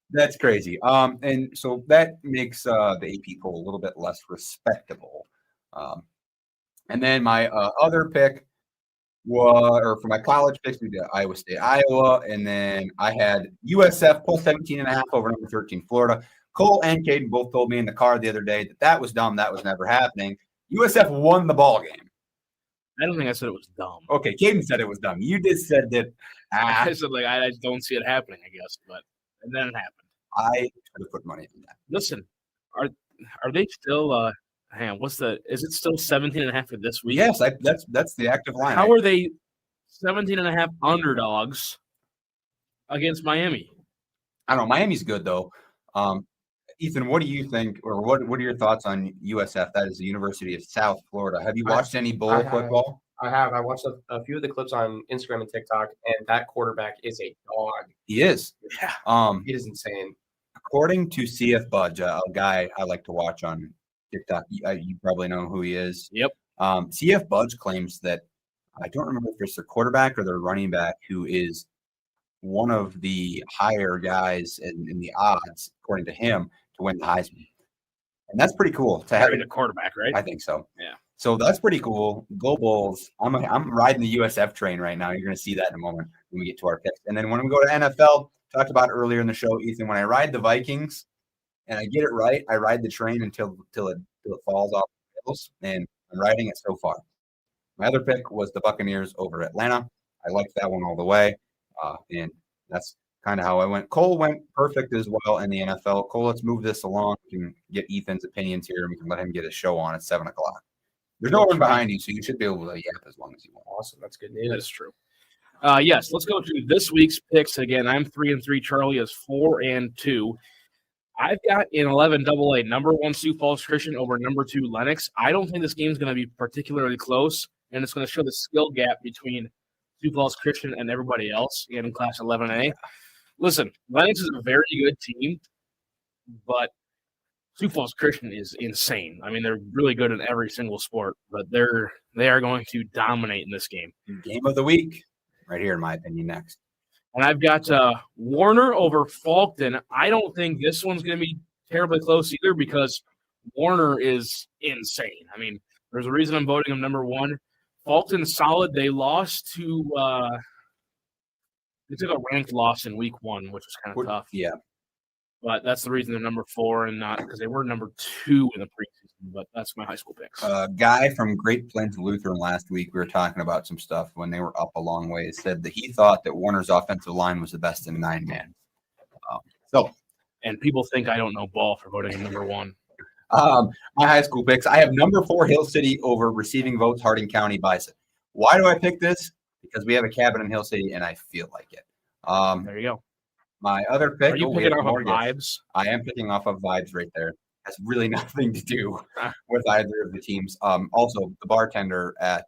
Speaker 1: That's crazy. And so that makes the AP poll a little bit less respectable. And then my other pick for my college picks, we did Iowa State, Iowa, and then I had USF plus 17.5 over number 13, Florida. Cole and Caden both told me in the car the other day that was dumb. That was never happening. USF won the ball game.
Speaker 3: I don't think I said it was dumb.
Speaker 1: Okay, Caden said it was dumb. You just said that.
Speaker 3: I said I don't see it happening, I guess, and then it happened.
Speaker 1: I could have put money on that.
Speaker 3: Listen, are they still? Hang on, is it still 17.5 for this week?
Speaker 1: Yes, that's the active line.
Speaker 3: How are they 17.5 underdogs against Miami?
Speaker 1: I don't know. Miami's good though. Ethan, what do you think, or what are your thoughts on USF? That is the University of South Florida. Have you watched any bowl football?
Speaker 4: I have. I watched a few of the clips on Instagram and TikTok, and that quarterback is a dog.
Speaker 1: He is.
Speaker 3: Yeah.
Speaker 4: It is insane.
Speaker 1: According to CF Budge, a guy I like to watch on TikTok, you probably know who he is.
Speaker 3: Yep.
Speaker 1: CF Budge claims that, I don't remember if it's their quarterback or their running back, who is one of the higher guys in the odds, according to him, to win the Heisman. And that's pretty cool to have
Speaker 3: a quarterback, right?
Speaker 1: I think so.
Speaker 3: Yeah.
Speaker 1: So that's pretty cool. Go Bulls. I'm riding the USF train right now. You're going to see that in a moment when we get to our picks. And then when we go to NFL, talked about earlier in the show, Ethan, when I ride the Vikings and I get it right, I ride the train until it falls off the rails, and I'm riding it so far. My other pick was the Buccaneers over Atlanta. I liked that one all the way. And that's kind of how I went. Cole went perfect as well in the NFL. Cole, let's move this along. We can get Ethan's opinions here, and we can let him get his show on at 7 o'clock. There's no one behind you, so you should be able to yap as long as you want.
Speaker 4: Awesome. That's good news.
Speaker 3: That is true. Yes, let's go to this week's picks. Again, I'm 3-3. Charlie is 4-2. I've got in 11 AA, number 1 Sioux Falls Christian over number 2 Lennox. I don't think this game is going to be particularly close, and it's going to show the skill gap between Sioux Falls Christian and everybody else in Class 11A. Listen, Lennox is a very good team, but Sioux Falls Christian is insane. I mean, they're really good in every single sport, but they are going to dominate in this game.
Speaker 1: Game of the week, right here, in my opinion, next.
Speaker 3: And I've got Warner over Faulkton. I don't think this one's going to be terribly close either, because Warner is insane. I mean, there's a reason I'm voting him number 1. Faulkton's solid. They lost to They took a ranked loss in week 1, which was kind of tough.
Speaker 1: Yeah.
Speaker 3: But that's the reason they're number 4 and not because they were number 2 in the preseason. But that's my high school picks.
Speaker 1: Guy from Great Plains Lutheran last week, we were talking about some stuff when they were up a long way, said that he thought that Warner's offensive line was the best in 9-man.
Speaker 3: And people think I don't know ball for voting in number 1.
Speaker 1: My high school picks. I have number 4 Hill City over receiving votes Harding County Bison. Why do I pick this? Because we have a cabin in Hill City and I feel like it.
Speaker 3: There you go.
Speaker 1: My other pick.
Speaker 3: Are you picking off of vibes?
Speaker 1: I am picking off of vibes right there. Has really nothing to do with either of the teams. Also, the bartender at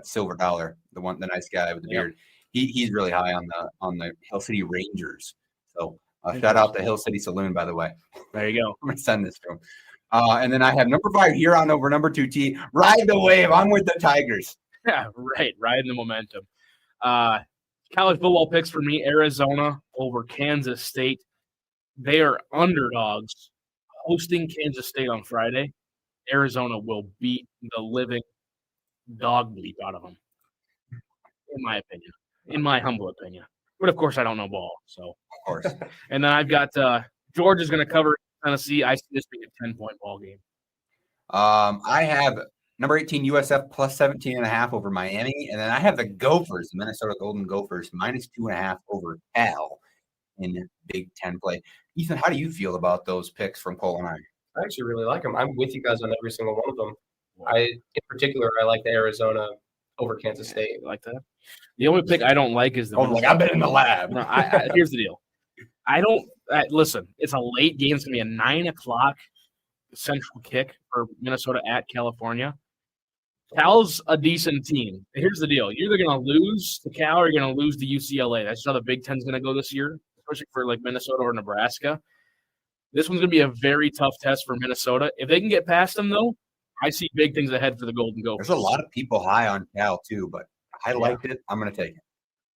Speaker 1: Silver Dollar, the nice guy with the beard, he's really high on the Hill City Rangers. So shout out to Hill City Saloon, by the way.
Speaker 3: There you go.
Speaker 1: I'm gonna send this to him. And then I have number 5 Huron over number 2 T. Ride the wave. I'm with the Tigers.
Speaker 3: Yeah, right. Riding the momentum. College football picks for me: Arizona over Kansas State. They are underdogs hosting Kansas State on Friday. Arizona will beat the living dog bleep out of them, in my opinion, in my humble opinion. But, of course, I don't know ball. So,
Speaker 1: of course.
Speaker 3: And then I've got Georgia's going to cover Tennessee. I see this being a 10-point ball game.
Speaker 1: I have number 18 USF plus 17.5 over Miami. And then I have the Gophers, the Minnesota Golden Gophers, minus 2.5 over Cal in Big Ten play. Ethan, how do you feel about those picks from Cole and I?
Speaker 4: I actually really like them. I'm with you guys on every single one of them. In particular, I like the Arizona over Kansas State.
Speaker 3: Like that. The only pick I don't like is the
Speaker 1: one. I've been in the lab.
Speaker 3: No, here's the deal. I don't listen. It's a late game. It's gonna be a 9:00 Central kick for Minnesota at California. Cal's a decent team. Here's the deal: you're either gonna lose to Cal or you're gonna lose to UCLA. That's how the Big Ten's gonna go this year, especially for like Minnesota or Nebraska. This one's gonna be a very tough test for Minnesota. If they can get past them, though, I see big things ahead for the Golden Gophers.
Speaker 1: There's a lot of people high on Cal too, but I liked it. I'm going to take it.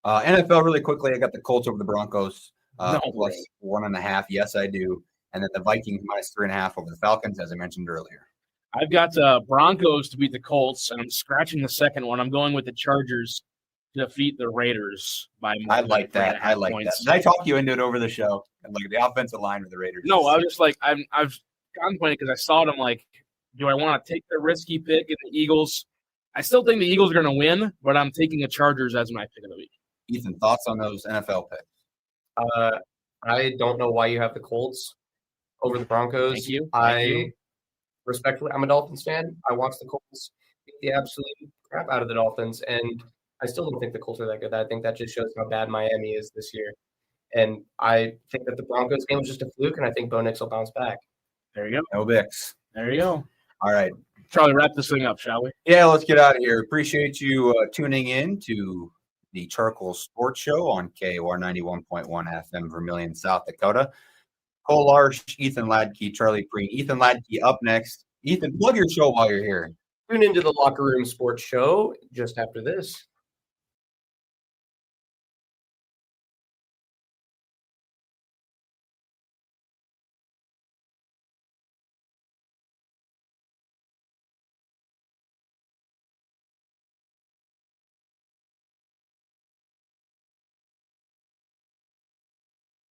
Speaker 1: NFL really quickly. I got the Colts over the Broncos plus 1.5. Yes, I do. And then the Vikings minus 3.5 over the Falcons, as I mentioned earlier.
Speaker 3: I've got Broncos to beat the Colts, and I'm scratching the second one. I'm going with the Chargers to defeat the Raiders by more.
Speaker 1: I like that. I like that. Did I talk you into it over the show? And like the offensive line with the Raiders.
Speaker 3: No, I was just like I've contemplated because I saw it. I'm like, do I want to take the risky pick in the Eagles? I still think the Eagles are going to win, but I'm taking the Chargers as my pick of the week.
Speaker 1: Ethan, thoughts on those NFL picks?
Speaker 4: I don't know why you have the Colts over the Broncos.
Speaker 3: Thank you.
Speaker 4: Respectfully, I'm a Dolphins fan. I watched the Colts beat the absolute crap out of the Dolphins, and I still don't think the Colts are that good. I think that just shows how bad Miami is this year. And I think that the Broncos game was just a fluke, and I think Bo Nix will bounce back.
Speaker 3: There you go.
Speaker 1: No Bix.
Speaker 3: There you go.
Speaker 1: All right.
Speaker 3: Charlie, wrap this thing up, shall we?
Speaker 1: Yeah, let's get out of here. Appreciate you tuning in to the CharCole Sports Show on KAOR 91.1 FM, Vermilion, South Dakota. Cole Larsch, Ethan Ladke, Charlie Prien. Ethan Ladke up next. Ethan, plug your show while you're here.
Speaker 4: Tune into the Locker Room Sports Show just after this.